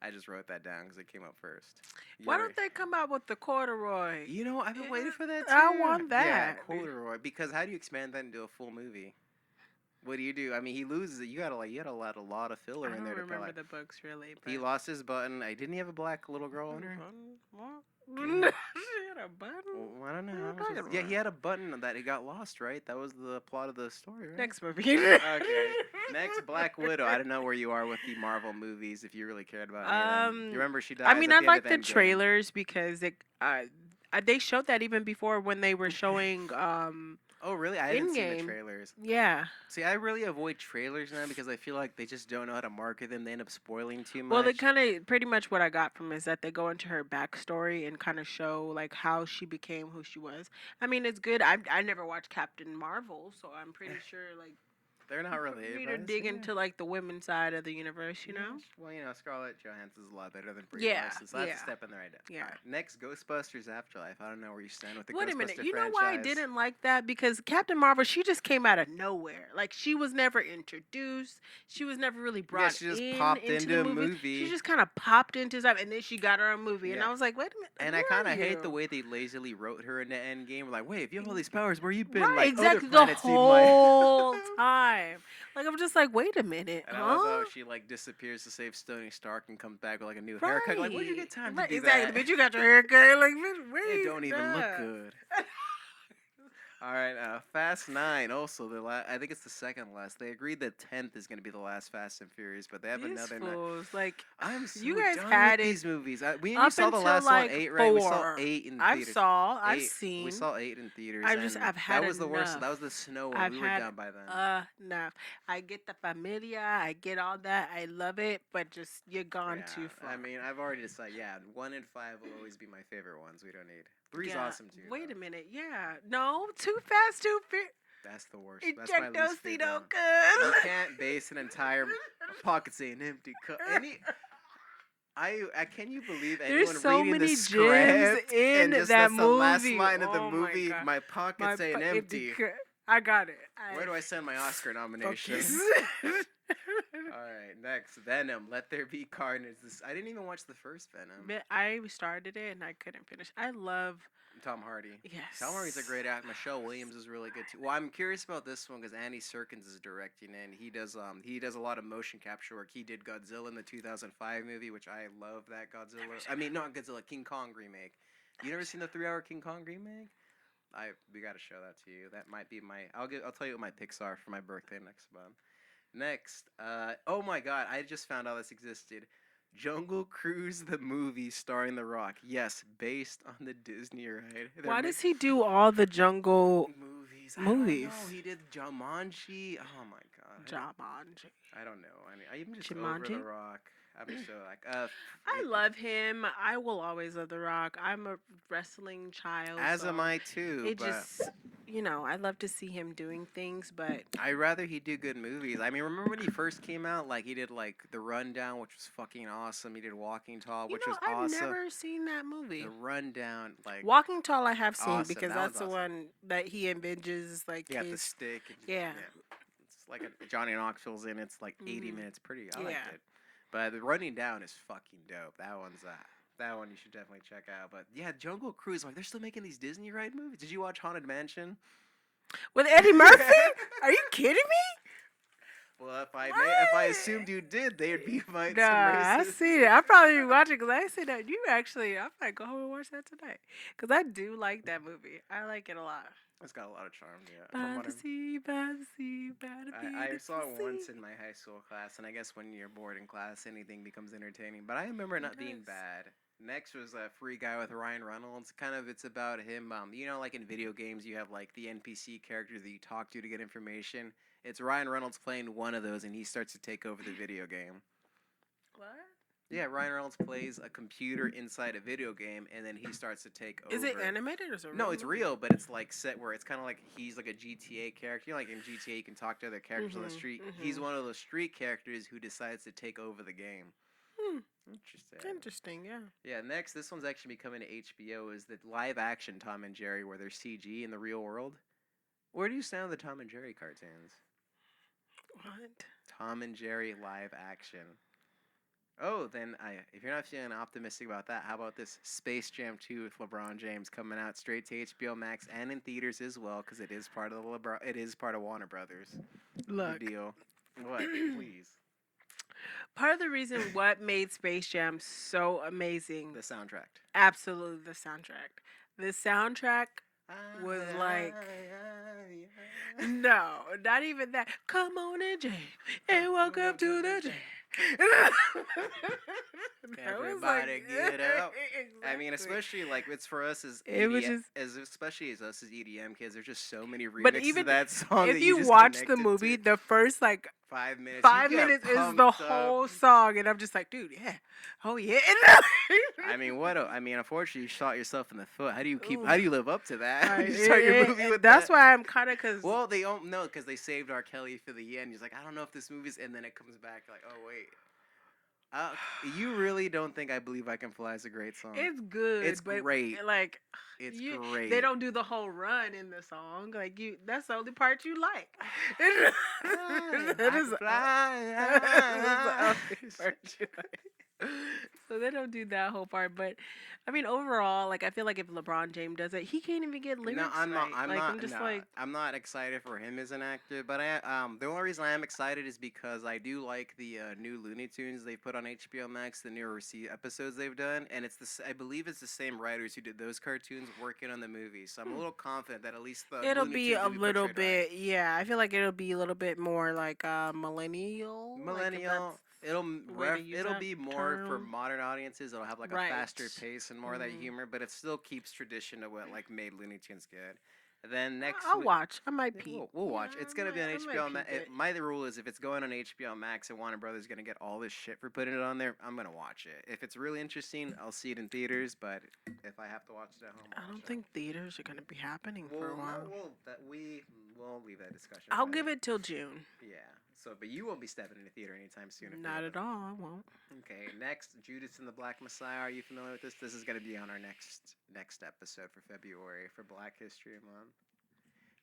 Speaker 1: I just wrote that down because it came up first.
Speaker 2: Why don't they come out with the corduroy?
Speaker 1: I've been waiting for that too.
Speaker 2: I want that.
Speaker 1: Yeah, corduroy. Because how do you expand that into a full movie? What do you do? I mean, he loses it. You had a lot of filler in there.
Speaker 2: I don't remember the books really. But
Speaker 1: he lost his button. Didn't he have a black little girl in her?
Speaker 2: What? She had a button?
Speaker 1: Well, I don't know. Yeah, he had a button that he got lost, right? That was the plot of the story, right?
Speaker 2: Next movie.
Speaker 1: Okay. Next, Black Widow. I don't know where you are with the Marvel movies if you really cared about any of them. You remember she died.
Speaker 2: I mean, I like the trailers because they showed that even before when they were showing
Speaker 1: Oh, really? I haven't
Speaker 2: In
Speaker 1: seen the
Speaker 2: game.
Speaker 1: trailers.
Speaker 2: Yeah.
Speaker 1: See, I really avoid trailers now because I feel like they just don't know how to market them. They end up spoiling too
Speaker 2: Well, they
Speaker 1: much.
Speaker 2: kind of pretty much what I got from is that they go into her backstory and kind of show like how she became who she was. I mean, it's good. I never watched Captain Marvel, so I'm pretty sure like
Speaker 1: They're not related,
Speaker 2: me to
Speaker 1: but
Speaker 2: dig
Speaker 1: yeah.
Speaker 2: into like the women's side of the universe, you
Speaker 1: Yeah,
Speaker 2: know?
Speaker 1: well, Scarlett Johansson's a lot better than Brie
Speaker 2: Yeah,
Speaker 1: Larson, so that's a
Speaker 2: yeah,
Speaker 1: step in the right direction.
Speaker 2: yeah.
Speaker 1: All right, next, Ghostbusters Afterlife. I don't know where you stand with the
Speaker 2: Wait a minute.
Speaker 1: Ghostbuster
Speaker 2: You know why I
Speaker 1: franchise.
Speaker 2: didn't like that? Because Captain Marvel, she just came out of nowhere. Like she was never introduced. She was never really
Speaker 1: Yeah,
Speaker 2: brought
Speaker 1: she just
Speaker 2: in
Speaker 1: popped
Speaker 2: into the
Speaker 1: into a
Speaker 2: movies. She
Speaker 1: movie.
Speaker 2: just kind of popped into stuff, and then she got her own movie. And
Speaker 1: Yeah,
Speaker 2: I was like, wait a minute,
Speaker 1: and
Speaker 2: who
Speaker 1: I
Speaker 2: are
Speaker 1: kind of hate the
Speaker 2: you?
Speaker 1: way they lazily wrote her into Endgame. We're like, wait, if you have all these powers, where you been?
Speaker 2: Right,
Speaker 1: Like, other
Speaker 2: exactly. The
Speaker 1: planets need my.
Speaker 2: whole time. Like I'm just like, wait a minute,
Speaker 1: And I love how
Speaker 2: huh?
Speaker 1: she like disappears to save Tony Stark and comes back with like a new haircut. Like, where'd you
Speaker 2: Right.
Speaker 1: get time to
Speaker 2: Right,
Speaker 1: do
Speaker 2: exactly.
Speaker 1: that?
Speaker 2: Bitch, you got your hair cut. Like, bitch,
Speaker 1: It
Speaker 2: wait.
Speaker 1: don't even look good. All right, Fast Nine. Also, I think it's the second last. They agreed that 10th is going to be the last Fast and Furious, but they have
Speaker 2: These
Speaker 1: another nine.
Speaker 2: fools, like,
Speaker 1: I'm
Speaker 2: you
Speaker 1: so
Speaker 2: guys
Speaker 1: done with
Speaker 2: had it
Speaker 1: these movies. We and you
Speaker 2: up
Speaker 1: saw the
Speaker 2: until
Speaker 1: last one,
Speaker 2: like
Speaker 1: 8, right? We saw
Speaker 2: 4.
Speaker 1: 8 in
Speaker 2: I've
Speaker 1: theaters.
Speaker 2: saw, I've
Speaker 1: 8. We
Speaker 2: seen.
Speaker 1: saw 8 in theaters, and
Speaker 2: I've had
Speaker 1: that was the worst.
Speaker 2: enough.
Speaker 1: That was the snow one.
Speaker 2: I've
Speaker 1: We were
Speaker 2: had
Speaker 1: done by then.
Speaker 2: enough. I get the familia, I get all that, I love it, but just you're gone too
Speaker 1: Yeah, I
Speaker 2: far.
Speaker 1: mean, I've already decided. Yeah, 1 and 5 will always be my favorite ones. We don't need. Three's
Speaker 2: Yeah.
Speaker 1: awesome too,
Speaker 2: Wait
Speaker 1: though.
Speaker 2: a minute. Yeah. No. Too fast. Too furious.
Speaker 1: That's the worst. That's my least favorite
Speaker 2: Ejectocito
Speaker 1: one. You
Speaker 2: good.
Speaker 1: can't base an entire pocket say an empty cup. I can you believe
Speaker 2: There's
Speaker 1: anyone
Speaker 2: so
Speaker 1: reading the
Speaker 2: many gems
Speaker 1: script
Speaker 2: in
Speaker 1: and just
Speaker 2: that
Speaker 1: that's the last
Speaker 2: movie.
Speaker 1: line of the
Speaker 2: Oh my
Speaker 1: movie?
Speaker 2: god.
Speaker 1: My pockets
Speaker 2: My
Speaker 1: saying empty.
Speaker 2: I got it.
Speaker 1: Where do I send my Oscar nomination?
Speaker 2: Focus.
Speaker 1: All right, next Venom. Let there be carnage. I didn't even watch the first Venom.
Speaker 2: But I started it and I couldn't finish. I love.
Speaker 1: Tom Hardy.
Speaker 2: Yes.
Speaker 1: Tom Hardy's a great actor. Michelle Williams is really good too. Well, I'm curious about this one because Andy Serkins is directing it. And he does a lot of motion capture work. He did Godzilla in the 2005 movie, which I love that Godzilla. I mean, not Godzilla, King Kong remake. You never seen the 3-hour King Kong remake? We got to show that to you. That might be my. I'll tell you what my picks are for my birthday next month. Next, oh my God, I just found out this existed. Jungle Cruise the movie starring The Rock. Yes, based on the Disney ride.
Speaker 2: Why does he do all the jungle
Speaker 1: movies? I
Speaker 2: movies?
Speaker 1: don't know. He did Jumanji. Oh my God.
Speaker 2: Jumanji.
Speaker 1: I don't know. I mean, I'm just over
Speaker 2: Jumanji?
Speaker 1: The Rock. I'm so like,
Speaker 2: I love him. I will always love The Rock. I'm a wrestling child.
Speaker 1: as
Speaker 2: so
Speaker 1: am I too.
Speaker 2: it
Speaker 1: But
Speaker 2: just, I love to see him doing things, but
Speaker 1: I'd rather he do good movies. I mean, remember when he first came out? Like he did like The Rundown, which was fucking awesome. He did Walking Tall, which was
Speaker 2: I've
Speaker 1: awesome.
Speaker 2: never seen that movie.
Speaker 1: The Rundown, like
Speaker 2: Walking Tall, I have seen
Speaker 1: awesome.
Speaker 2: because
Speaker 1: That
Speaker 2: that's the
Speaker 1: one's awesome.
Speaker 2: one that he avenges like
Speaker 1: You got the
Speaker 2: his.
Speaker 1: stick. And
Speaker 2: Yeah.
Speaker 1: It's like Johnny Knoxville's in. It's like 80
Speaker 2: Mhm.
Speaker 1: minutes. Pretty. I liked
Speaker 2: Yeah.
Speaker 1: it. But the Running Down is fucking dope. That one you should definitely check out. But yeah, Jungle Cruise. Like they're still making these Disney ride movies. Did you watch Haunted Mansion?
Speaker 2: With Eddie Murphy? Are you kidding me?
Speaker 1: Well, if I assumed you did, they'd be my
Speaker 2: Nah, I seen it. I probably watch it because I see that you actually. I might go home and watch that tonight because I do like that movie. I like it a lot.
Speaker 1: It's got a lot of charm, yeah.
Speaker 2: By the sea, by the sea, by the
Speaker 1: I saw it
Speaker 2: sea.
Speaker 1: once in my high school class, and I guess when you're bored in class, anything becomes entertaining. But I remember it not being
Speaker 2: does.
Speaker 1: bad. Next was a Free Guy with Ryan Reynolds. It's about him. Like in video games, you have like the NPC characters that you talk to get information. It's Ryan Reynolds playing one of those, and he starts to take over the video game.
Speaker 2: What?
Speaker 1: Yeah, Ryan Reynolds plays a computer inside a video game, and then he starts to take over.
Speaker 2: Is it animated or is it real?
Speaker 1: No, it's
Speaker 2: movie?
Speaker 1: real, but it's like set where it's kind of like he's like a GTA character. You know, like in GTA, you can talk to other characters on the street. He's one of those street characters who decides to take over the game.
Speaker 2: Interesting, yeah.
Speaker 1: Yeah, next, this one's actually coming to HBO, is the live action Tom and Jerry where they're CG in the real world. Where do you stand with the Tom and Jerry cartoons?
Speaker 2: What?
Speaker 1: Tom and Jerry live action. Oh, then if you're not feeling optimistic about that, how about this Space Jam 2 with LeBron James coming out straight to HBO Max and in theaters as well because it is part of Warner Brothers.
Speaker 2: Look.
Speaker 1: Good deal. What? Please.
Speaker 2: Part of the reason what made Space Jam so amazing.
Speaker 1: The soundtrack.
Speaker 2: Absolutely the soundtrack. The soundtrack was like no, not even that. Come on in, Jam, and welcome to the jam. That was like
Speaker 1: Everybody get up. I mean,
Speaker 2: exactly.
Speaker 1: especially like it's for us as
Speaker 2: It was
Speaker 1: EDM,
Speaker 2: just.
Speaker 1: as especially as us as EDM kids. There's just so many
Speaker 2: But
Speaker 1: remixes of
Speaker 2: even
Speaker 1: that song that
Speaker 2: if
Speaker 1: you
Speaker 2: you
Speaker 1: just
Speaker 2: watch the
Speaker 1: connect it
Speaker 2: movie,
Speaker 1: to.
Speaker 2: the first like
Speaker 1: 5 minutes, you
Speaker 2: five
Speaker 1: get
Speaker 2: minutes is the
Speaker 1: pumped up.
Speaker 2: whole song, and I'm just like, dude, yeah, oh yeah.
Speaker 1: I mean, what? I mean, unfortunately, you shot yourself in the foot. How do you keep? How
Speaker 2: Oof.
Speaker 1: do you live up to that?
Speaker 2: I,
Speaker 1: You start your movie with
Speaker 2: that's
Speaker 1: that.
Speaker 2: why I'm kind of cause
Speaker 1: Well, they don't know because they saved R. Kelly for the end. He's like, I don't know if this movie's, and then it comes back like, oh wait, you really don't think I Believe I Can Fly is a great song?
Speaker 2: it's good,
Speaker 1: It's
Speaker 2: but
Speaker 1: great.
Speaker 2: like
Speaker 1: It's
Speaker 2: you, they
Speaker 1: great.
Speaker 2: don't do the whole run in the song. Like you, that's the only part you like.
Speaker 1: I
Speaker 2: That
Speaker 1: can
Speaker 2: is that's the
Speaker 1: fly.
Speaker 2: only part you like. So they don't do that whole part, but I mean overall, like I feel like if LeBron James does it, he can't even get
Speaker 1: No,
Speaker 2: lyrics
Speaker 1: I'm not.
Speaker 2: right.
Speaker 1: I'm
Speaker 2: Like I'm
Speaker 1: not.
Speaker 2: just
Speaker 1: No,
Speaker 2: like,
Speaker 1: I'm not excited for him as an actor. But the only reason I am excited is because I do like the new Looney Tunes they put on HBO Max, the newer episodes they've done, and I believe it's the same writers who did those cartoons working on the movie. So I'm a
Speaker 2: hmm,
Speaker 1: little confident that at least the
Speaker 2: it'll
Speaker 1: Looney
Speaker 2: be
Speaker 1: Tunes
Speaker 2: a
Speaker 1: will be
Speaker 2: little
Speaker 1: portrayed right.
Speaker 2: bit, yeah. I feel like it'll be a little bit more like millennial, like if that's
Speaker 1: Millennial.
Speaker 2: the way to use
Speaker 1: It'll
Speaker 2: that
Speaker 1: be more for
Speaker 2: term.
Speaker 1: modern audiences. It'll have like a
Speaker 2: Right.
Speaker 1: faster pace and more of that
Speaker 2: Mm.
Speaker 1: humor, but it still keeps tradition of what like made Looney Tunes good. Then next
Speaker 2: I'll
Speaker 1: week,
Speaker 2: watch. I might
Speaker 1: yeah,
Speaker 2: peep.
Speaker 1: we'll
Speaker 2: Yeah,
Speaker 1: watch. It's gonna be on
Speaker 2: I might
Speaker 1: HBO Max.
Speaker 2: peep it.
Speaker 1: My rule is if it's going on HBO Max and Warner Brothers gonna get all this shit for putting it on there, I'm gonna watch it. If it's really interesting, I'll see it in theaters. But if I have to watch it at home,
Speaker 2: I
Speaker 1: I'll watch
Speaker 2: don't
Speaker 1: it at home.
Speaker 2: think theaters are gonna be happening for a
Speaker 1: Well, no,
Speaker 2: while.
Speaker 1: we'll leave that discussion
Speaker 2: I'll
Speaker 1: for
Speaker 2: give
Speaker 1: another.
Speaker 2: it till June.
Speaker 1: Yeah. So, but you won't be stepping in the theater anytime soon if they
Speaker 2: Not
Speaker 1: have
Speaker 2: at all. I won't.
Speaker 1: Okay, next, Judas and the Black Messiah. Are you familiar with this? This is going to be on our next episode for February for Black History Month.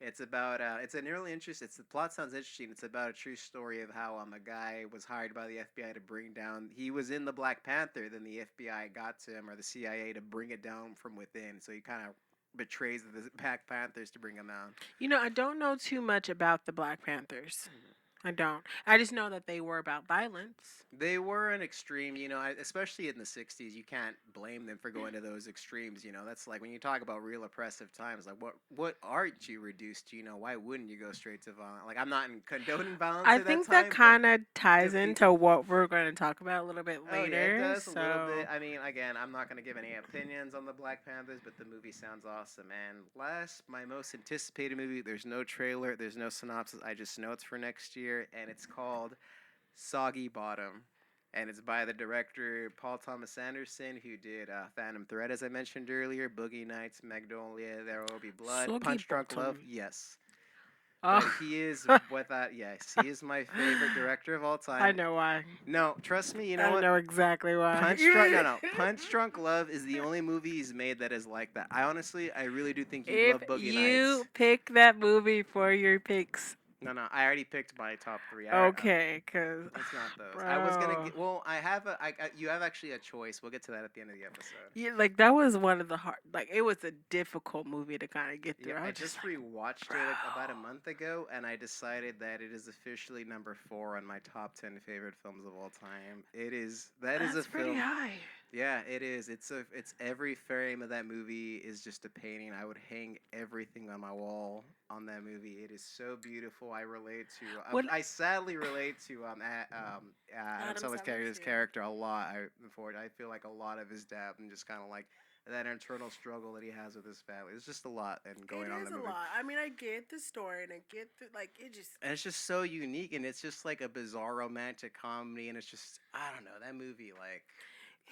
Speaker 1: It's about it's an really interesting. It's the plot sounds interesting. It's about a true story of how a guy was hired by the FBI to bring down. He was in the Black Panther. Then the FBI got to him or the CIA to bring it down from within. So he kind of betrays the Black Panthers to bring him down.
Speaker 2: You know, I don't know too much about the Black Panthers.
Speaker 1: Mhm.
Speaker 2: I don't. I just know that they were about violence.
Speaker 1: They were an extreme, especially in the 60s. You can't blame them for going to those extremes. That's like when you talk about real oppressive times, like what aren't you reduced to? Why wouldn't you go straight to violence? Like, I'm not condoning violence
Speaker 2: I
Speaker 1: at that
Speaker 2: think that
Speaker 1: time, but
Speaker 2: kind of
Speaker 1: to
Speaker 2: ties into
Speaker 1: people.
Speaker 2: what we're going to talk about a little bit
Speaker 1: Oh yeah, it
Speaker 2: later.
Speaker 1: does a little bit.
Speaker 2: So,
Speaker 1: I mean, again, I'm not gonna give any opinions on the Black Panthers, but the movie sounds awesome. And last, my most anticipated movie. There's no trailer. There's no synopsis. I just know it's for next year, and it's called Soggy Bottom. And it's by the director Paul Thomas Anderson, who did Phantom Thread, as I mentioned earlier, Boogie Nights, Magnolia, There Will Be Blood,
Speaker 2: Soggy
Speaker 1: Punch Drunk Love.
Speaker 2: Bottom.
Speaker 1: Yes, but
Speaker 2: Oh,
Speaker 1: he is without. Yes, he is my favorite director of all
Speaker 2: I
Speaker 1: time.
Speaker 2: know why.
Speaker 1: No, trust me. You know
Speaker 2: I
Speaker 1: what?
Speaker 2: know exactly why.
Speaker 1: Punch Drunk. No, no. Punch Drunk Love is the only movie he's made that is like that. I really do think you'd
Speaker 2: If
Speaker 1: love Boogie
Speaker 2: you
Speaker 1: Nights.
Speaker 2: pick that movie for your picks,
Speaker 1: No, no. I already picked my top three.
Speaker 2: okay, cause
Speaker 1: It's not those. I was gonna
Speaker 2: bro,
Speaker 1: get. Well, I have a. You have actually a choice. We'll get to that at the end of the episode.
Speaker 2: yeah, like that was one of the hard. Like it was a difficult movie to kind of get through.
Speaker 1: Yep,
Speaker 2: I
Speaker 1: I
Speaker 2: was just
Speaker 1: just
Speaker 2: like,
Speaker 1: rewatched
Speaker 2: bro,
Speaker 1: it about a month ago, and I decided that it is officially number 4 on my top 10 favorite films of all time. It is. That is a
Speaker 2: that's pretty
Speaker 1: film.
Speaker 2: high.
Speaker 1: Yeah, it is. It's every frame of that movie is just a painting. I would hang everything on my wall on that movie. It is so beautiful. I relate to.
Speaker 2: What
Speaker 1: I sadly relate to Adam
Speaker 2: Adam
Speaker 1: Sandler's
Speaker 2: Sandler's
Speaker 1: character's
Speaker 2: yeah.
Speaker 1: character a lot. I feel like a lot of his depth and just kind of like that internal struggle that he has with his family. It's just a lot and
Speaker 2: It
Speaker 1: going on in
Speaker 2: is
Speaker 1: the
Speaker 2: a
Speaker 1: movie.
Speaker 2: lot. I mean, I get the story and I get the like. It just
Speaker 1: And it's just so unique, and it's just like a bizarre romantic comedy, and it's just I don't know that movie like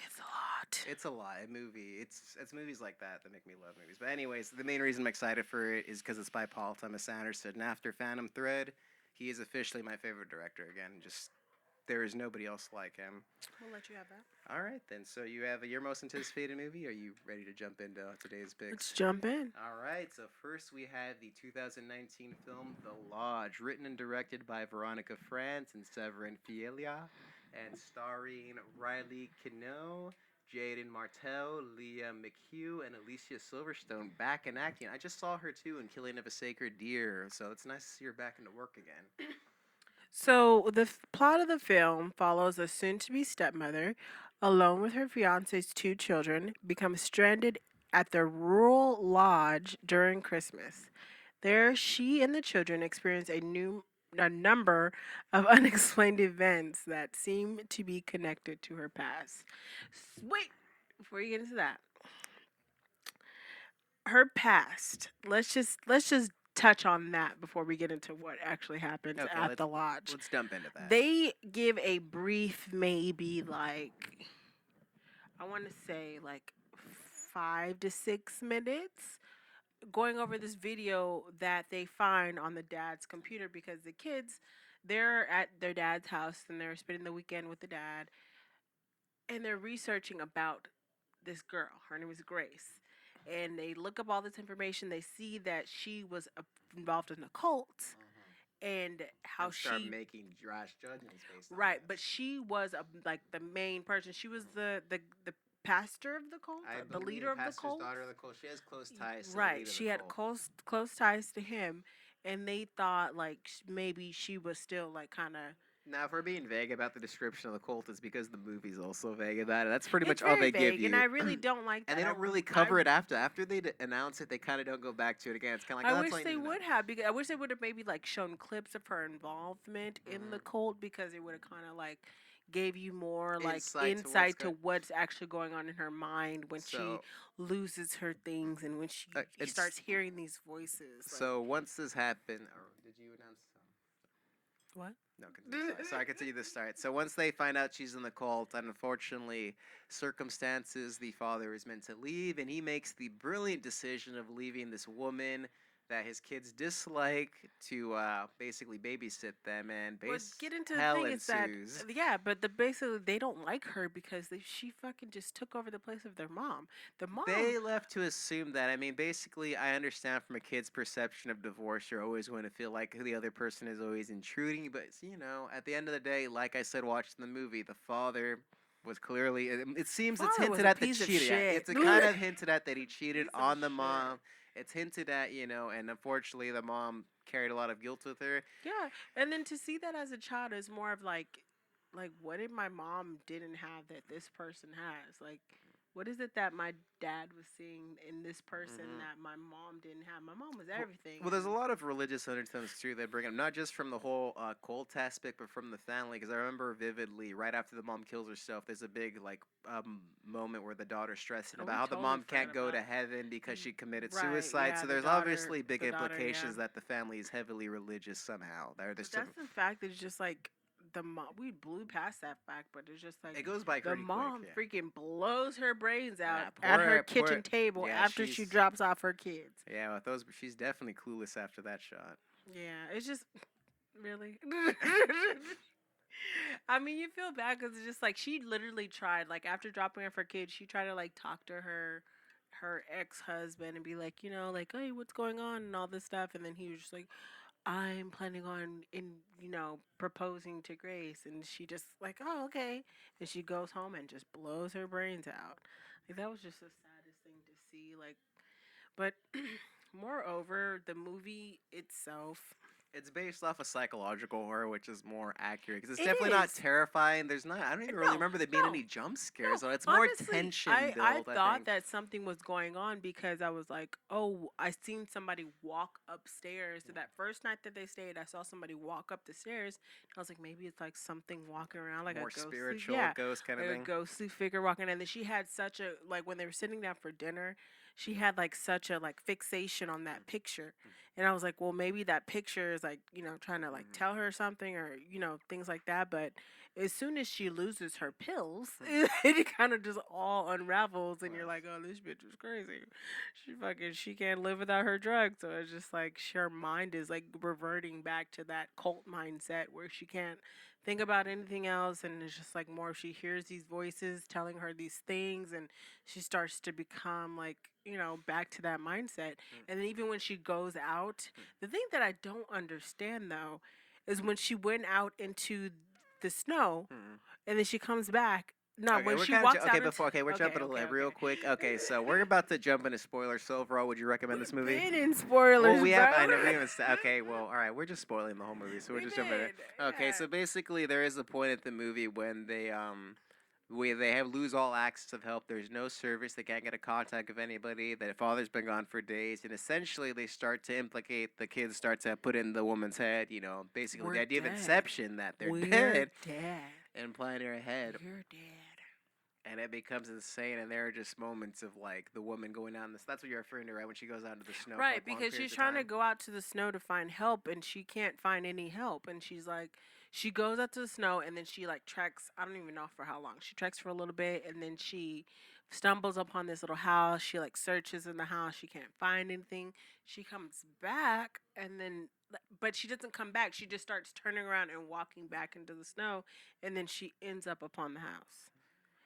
Speaker 2: it's a lot.
Speaker 1: it's a lot. A movie. It's movies like that make me love movies. But anyways, the main reason I'm excited for it is because it's by Paul Thomas Anderson. And after Phantom Thread, he is officially my favorite director again. Just there is nobody else like him.
Speaker 2: We'll let you have that.
Speaker 1: All right then. So you have your most anticipated movie. Are you ready to jump into today's
Speaker 2: Let's
Speaker 1: picks?
Speaker 2: jump in.
Speaker 1: All right. So first we have the 2019 film The Lodge, written and directed by Veronica France and Severin Fielia, and starring Riley Keough, Jaden Martell, Leah McHugh, and Alicia Silverstone back in acting. I just saw her too in Killing of a Sacred Deer, so it's nice to see her back into work again.
Speaker 2: So, the plot of the film follows a soon to be stepmother, alone with her fiance's 2 children, becomes stranded at the rural lodge during Christmas. There, she and the children experience a a number of unexplained events that seem to be connected to her past. Wait, before you get into that, her past. Let's just touch on that before we get into what actually happens
Speaker 1: Okay,
Speaker 2: at the lodge.
Speaker 1: let's jump into that.
Speaker 2: They give a brief, maybe like I want to say like 5 to 6 minutes going over this video that they find on the dad's computer because the kids they're at their dad's house and they're spending the weekend with the dad and they're researching about this girl. Her name is Grace. And they look up all this information. They see that she was involved in a cult and how
Speaker 1: And start
Speaker 2: she
Speaker 1: making rash judgments based on
Speaker 2: right, but
Speaker 1: this.
Speaker 2: she was like the main person. She was the pastor of the cult,
Speaker 1: I
Speaker 2: the
Speaker 1: believe
Speaker 2: leader of the
Speaker 1: pastor's
Speaker 2: cult.
Speaker 1: daughter of the cult. She has close ties to the
Speaker 2: Right,
Speaker 1: leader of
Speaker 2: she
Speaker 1: the
Speaker 2: had
Speaker 1: cult.
Speaker 2: close ties to him, and they thought like maybe she was still like kind of.
Speaker 1: Now, if we're being vague about the description of the cult, it's because the movie's also vague about it. That's pretty
Speaker 2: It's
Speaker 1: much all
Speaker 2: very
Speaker 1: they give
Speaker 2: vague, and
Speaker 1: you.
Speaker 2: I really don't like that.
Speaker 1: And they don't really cover it after they announce it. They kind of don't go back to it again. It's kind of like,
Speaker 2: I
Speaker 1: oh, that's
Speaker 2: wish
Speaker 1: all you
Speaker 2: they
Speaker 1: need to know.
Speaker 2: would have because I wish they would have maybe like shown clips of her involvement in the cult because it would have kind of like gave you more like insight to what's actually going on in her mind when she loses her things and when she starts hearing these voices.
Speaker 1: So once this happened, or did you announce?
Speaker 2: What?
Speaker 1: No, continue. Sorry, continue the start. So once they find out she's in the cult, unfortunately, circumstances, the father is meant to leave, and he makes the brilliant decision of leaving this woman that his kids dislike to basically babysit them, and
Speaker 2: Get into the
Speaker 1: hell
Speaker 2: thing is that
Speaker 1: ensues.
Speaker 2: but basically they don't like her because she fucking just took over the place of their mom. The mom
Speaker 1: They left to assume that. I mean, basically, I understand from a kid's perception of divorce, you're always going to feel like the other person is always intruding. But, at the end of the day, like I said, watching the movie, the father was clearly. It seems it's
Speaker 2: father was
Speaker 1: hinted
Speaker 2: a
Speaker 1: at the
Speaker 2: piece of
Speaker 1: cheating.
Speaker 2: shit.
Speaker 1: It's a kind of hinted at that he cheated
Speaker 2: Piece of
Speaker 1: on the
Speaker 2: shit.
Speaker 1: mom. It's hinted at, and unfortunately, the mom carried a lot of guilt with her.
Speaker 2: Yeah, and then to see that as a child is more of like what did my mom didn't have that this person has? Like, what is it that my dad was seeing in this person that my mom didn't have? My mom was everything.
Speaker 1: Well, there's a lot of religious undertones too that bring up, not just from the whole cult aspect, but from the family. Because I remember vividly, right after the mom kills herself, there's a big moment where the daughter's stressing about how the mom can't go to heaven because she committed suicide.
Speaker 2: Yeah,
Speaker 1: so
Speaker 2: the
Speaker 1: there's
Speaker 2: daughter-
Speaker 1: obviously big
Speaker 2: the daughter,
Speaker 1: implications
Speaker 2: yeah.
Speaker 1: that the family is heavily religious somehow.
Speaker 2: But that's the fact that it's just like the mom. We blew past that fact, but it's just like
Speaker 1: it goes by
Speaker 2: the
Speaker 1: pretty
Speaker 2: mom
Speaker 1: quick.
Speaker 2: freaking blows her brains out
Speaker 1: Yeah,
Speaker 2: at her
Speaker 1: poor-
Speaker 2: kitchen table
Speaker 1: yeah,
Speaker 2: after she
Speaker 1: she's-
Speaker 2: drops off her kids.
Speaker 1: Yeah, with those, she's definitely clueless after that shot.
Speaker 2: Yeah, it's just really. I mean, you feel bad because it's just like she literally tried, like after dropping off her kids, she tried to like talk to her ex husband and be like, like, hey, what's going on and all this stuff, and then he was just like, I'm planning on proposing to Grace, and she just like, oh, okay, and she goes home and just blows her brains out. Like that was just the saddest thing to see. Like, but moreover, the movie itself.
Speaker 1: It's based off of psychological horror, which is more accurate because it's definitely not terrifying. There's not. I don't even really remember there being any jump scares. So it's more tension built.
Speaker 2: I thought that something was going on because I was like, oh, I seen somebody walk upstairs. So that first night that they stayed, I saw somebody walk up the stairs. I was like, maybe it's like something walking around, like
Speaker 1: more
Speaker 2: a ghostly,
Speaker 1: spiritual ghost kind of thing.
Speaker 2: A ghostly figure walking. And then she had such a like when they were sitting down for dinner, she had like such a like fixation on that picture. And I was like, well, maybe that picture is like, trying to like tell her something or, things like that. But as soon as she loses her pills, it kind of just all unravels. And you're like, oh, this bitch was crazy. She can't live without her drugs. So it's just like her mind is like reverting back to that cult mindset where she can't think about anything else. And it's just like more she hears these voices telling her these things and she starts to become like, back to that mindset. And then even when she goes out, the thing that I don't understand though is when she went out into the snow and then she comes back. No, when she walks out.
Speaker 1: We're jumping real quick. Okay, so we're about to jump into spoilers. So overall, would you recommend this movie?
Speaker 2: Been in spoilers.
Speaker 1: Well, we
Speaker 2: bro.
Speaker 1: have. I never even. Okay, well, all right. We're just spoiling the whole movie, so we're just jumping in. Okay, so basically, there is a point at the movie when they They have lose all access of help. There's no service. They can't get a contact of anybody. Their father's been gone for days, and essentially they start to implicate the kids. Start to put in the woman's head. Basically the
Speaker 2: We're
Speaker 1: idea of
Speaker 2: dead.
Speaker 1: inception that they're
Speaker 2: We're
Speaker 1: dead,
Speaker 2: dead.
Speaker 1: implying in her head,
Speaker 2: You're dead.
Speaker 1: and it becomes insane. And there are just moments of like the woman going down this. That's what you're referring to, right? When she goes out into the snow for
Speaker 2: Right,
Speaker 1: like long
Speaker 2: because she's
Speaker 1: periods of
Speaker 2: trying to
Speaker 1: time.
Speaker 2: go out to the snow to find help and she can't find any help. And she's like, she goes out to the snow and then she like treks, I don't even know for how long. She treks for a little bit and then she stumbles upon this little house. She like searches in the house. She can't find anything. She comes back and then, but she doesn't come back. She just starts turning around and walking back into the snow and then she ends up upon the house.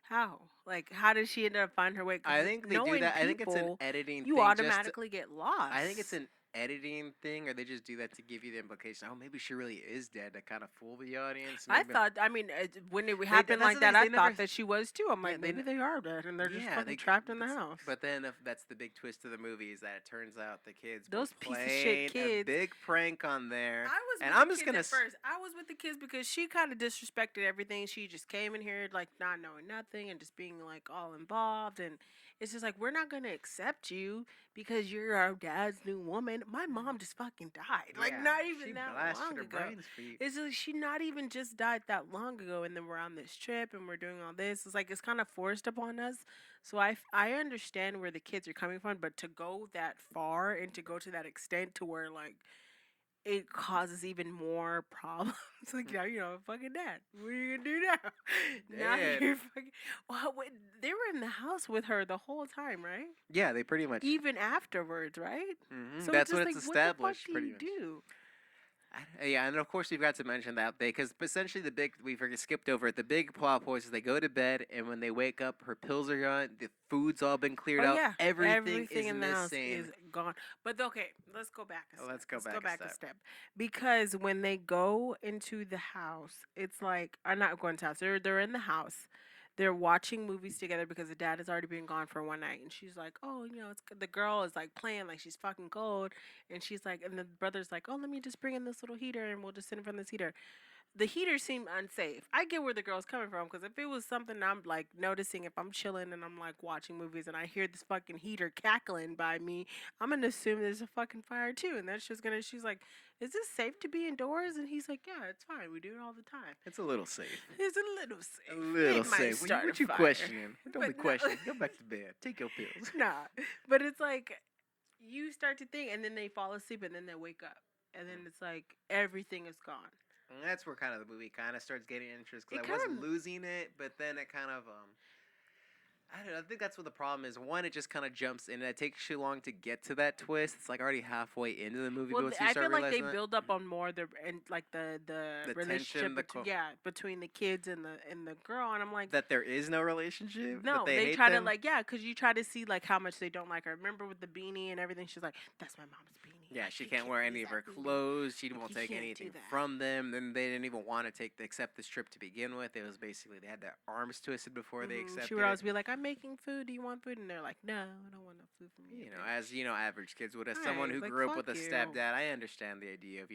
Speaker 2: How? Like, how did she end up find her way?
Speaker 1: I
Speaker 2: Because
Speaker 1: think they do
Speaker 2: knowing
Speaker 1: that. I think it's an
Speaker 2: people,
Speaker 1: editing
Speaker 2: you
Speaker 1: thing. Just
Speaker 2: automatically get
Speaker 1: I think it's
Speaker 2: lost.
Speaker 1: an editing thing, or they just do that to give you the implication. Oh, maybe she really is dead to kind of fool the audience.
Speaker 2: I
Speaker 1: Maybe
Speaker 2: thought, I mean, when it
Speaker 1: they.
Speaker 2: happened
Speaker 1: That's
Speaker 2: like
Speaker 1: the thing
Speaker 2: that,
Speaker 1: is
Speaker 2: I
Speaker 1: they never.
Speaker 2: thought that she was too. I'm
Speaker 1: Yeah,
Speaker 2: like, maybe they are dead and they're just
Speaker 1: Yeah,
Speaker 2: fucking trapped in the house.
Speaker 1: but then if that's the big twist of the movie is that it turns out the kids were
Speaker 2: Those piece of shit
Speaker 1: playing a
Speaker 2: kids.
Speaker 1: big prank on there,
Speaker 2: I was
Speaker 1: and
Speaker 2: with
Speaker 1: I'm
Speaker 2: the
Speaker 1: just
Speaker 2: kids
Speaker 1: gonna.
Speaker 2: at first. I was with the kids because she kind of disrespected everything. She just came in here like not knowing nothing and just being like all involved. And it's just like, we're not going to accept you because you're our dad's new woman. My mom just fucking died. Like,
Speaker 1: Yeah,
Speaker 2: not
Speaker 1: she
Speaker 2: even that
Speaker 1: blasted
Speaker 2: long
Speaker 1: her
Speaker 2: ago.
Speaker 1: brains for you.
Speaker 2: It's like she not even just died that long ago. And then we're on this trip and we're doing all this. It's like, it's kind of forced upon us. So I understand where the kids are coming from, but to go that far and to go to that extent to where like it causes even more problems. Like now you know, fucking dad. What are you gonna do now? Now
Speaker 1: Dead.
Speaker 2: you're fucking. Well, wait, they were in the house with her the whole time, right?
Speaker 1: Yeah, they pretty much.
Speaker 2: Even afterwards, right? So it's
Speaker 1: That's what
Speaker 2: just
Speaker 1: it's
Speaker 2: like, what the fuck
Speaker 1: established,
Speaker 2: do
Speaker 1: pretty
Speaker 2: you
Speaker 1: much.
Speaker 2: do?
Speaker 1: Yeah, and of course we've got to mention that because essentially the big we forget skipped over it. The big plot point is they go to bed and when they wake up, her pills are gone. The food's all been cleared
Speaker 2: Oh
Speaker 1: out.
Speaker 2: yeah,
Speaker 1: Everything
Speaker 2: everything
Speaker 1: is
Speaker 2: in the house
Speaker 1: missing.
Speaker 2: is gone. But okay, let's go back a step.
Speaker 1: Let's go
Speaker 2: Let's go
Speaker 1: back a
Speaker 2: back a
Speaker 1: step.
Speaker 2: step. Because when they go into the house, it's like, I'm not going to house. They're in the house. They're watching movies together because the dad has already been gone for one night, and she's like, "Oh, you know, it's the girl is like playing like she's fucking cold," and she's like, and the brother's like, "Oh, let me just bring in this little heater, and we'll just sit in front of this heater." The heater seemed unsafe. I get where the girl's coming from because if it was something I'm like noticing, if I'm chilling and I'm like watching movies and I hear this fucking heater cackling by me, I'm gonna assume there's a fucking fire too, and that's just gonna. She's like, "Is this safe to be indoors?" And he's like, "Yeah, it's fine. We do it all the time."
Speaker 1: It's a little safe.
Speaker 2: It's a little
Speaker 1: A
Speaker 2: safe.
Speaker 1: little
Speaker 2: It might
Speaker 1: safe.
Speaker 2: start a
Speaker 1: What you
Speaker 2: fire,
Speaker 1: questioning? Don't be
Speaker 2: but no,
Speaker 1: questioning. Go back to bed. Take your pills.
Speaker 2: nah. But it's like you start to think, and then they fall asleep, and then they wake up, and then it's like everything is gone.
Speaker 1: And that's where kind of the movie kind of starts getting interest
Speaker 2: It
Speaker 1: because I
Speaker 2: kind
Speaker 1: was
Speaker 2: of
Speaker 1: losing it, but then it kind of I don't know. I think that's what the problem is. One, it just kind of jumps in. It takes too long to get to that twist. It's like already halfway into the movie
Speaker 2: well,
Speaker 1: once you
Speaker 2: I
Speaker 1: start
Speaker 2: feel like they
Speaker 1: realizing that.
Speaker 2: build up on more the and like the
Speaker 1: The
Speaker 2: relationship
Speaker 1: tension,
Speaker 2: between between the kids and the girl, and I'm like,
Speaker 1: that there is no relationship, that
Speaker 2: no,
Speaker 1: they
Speaker 2: they
Speaker 1: hate
Speaker 2: try to
Speaker 1: them.
Speaker 2: like, yeah, because you try to see like how much they don't like her. Remember with the beanie and everything, she's like, "That's my mom's beanie."
Speaker 1: Yeah,
Speaker 2: Like,
Speaker 1: she
Speaker 2: you
Speaker 1: can't wear
Speaker 2: use
Speaker 1: any of
Speaker 2: that
Speaker 1: her
Speaker 2: beanie.
Speaker 1: clothes. She
Speaker 2: Like,
Speaker 1: won't
Speaker 2: you
Speaker 1: take
Speaker 2: can't do
Speaker 1: anything
Speaker 2: that.
Speaker 1: from them. Then they didn't even want to accept this trip to begin with. It was basically they had their arms twisted before they
Speaker 2: She
Speaker 1: accepted
Speaker 2: would
Speaker 1: it.
Speaker 2: always be like, "I'm making food. Do you want food?" And they're like, "No, I don't want no food from you,
Speaker 1: As
Speaker 2: bitch."
Speaker 1: average kids would. As someone
Speaker 2: Right?
Speaker 1: who
Speaker 2: Like,
Speaker 1: grew up
Speaker 2: fuck
Speaker 1: with a
Speaker 2: you.
Speaker 1: stepdad, I understand the idea of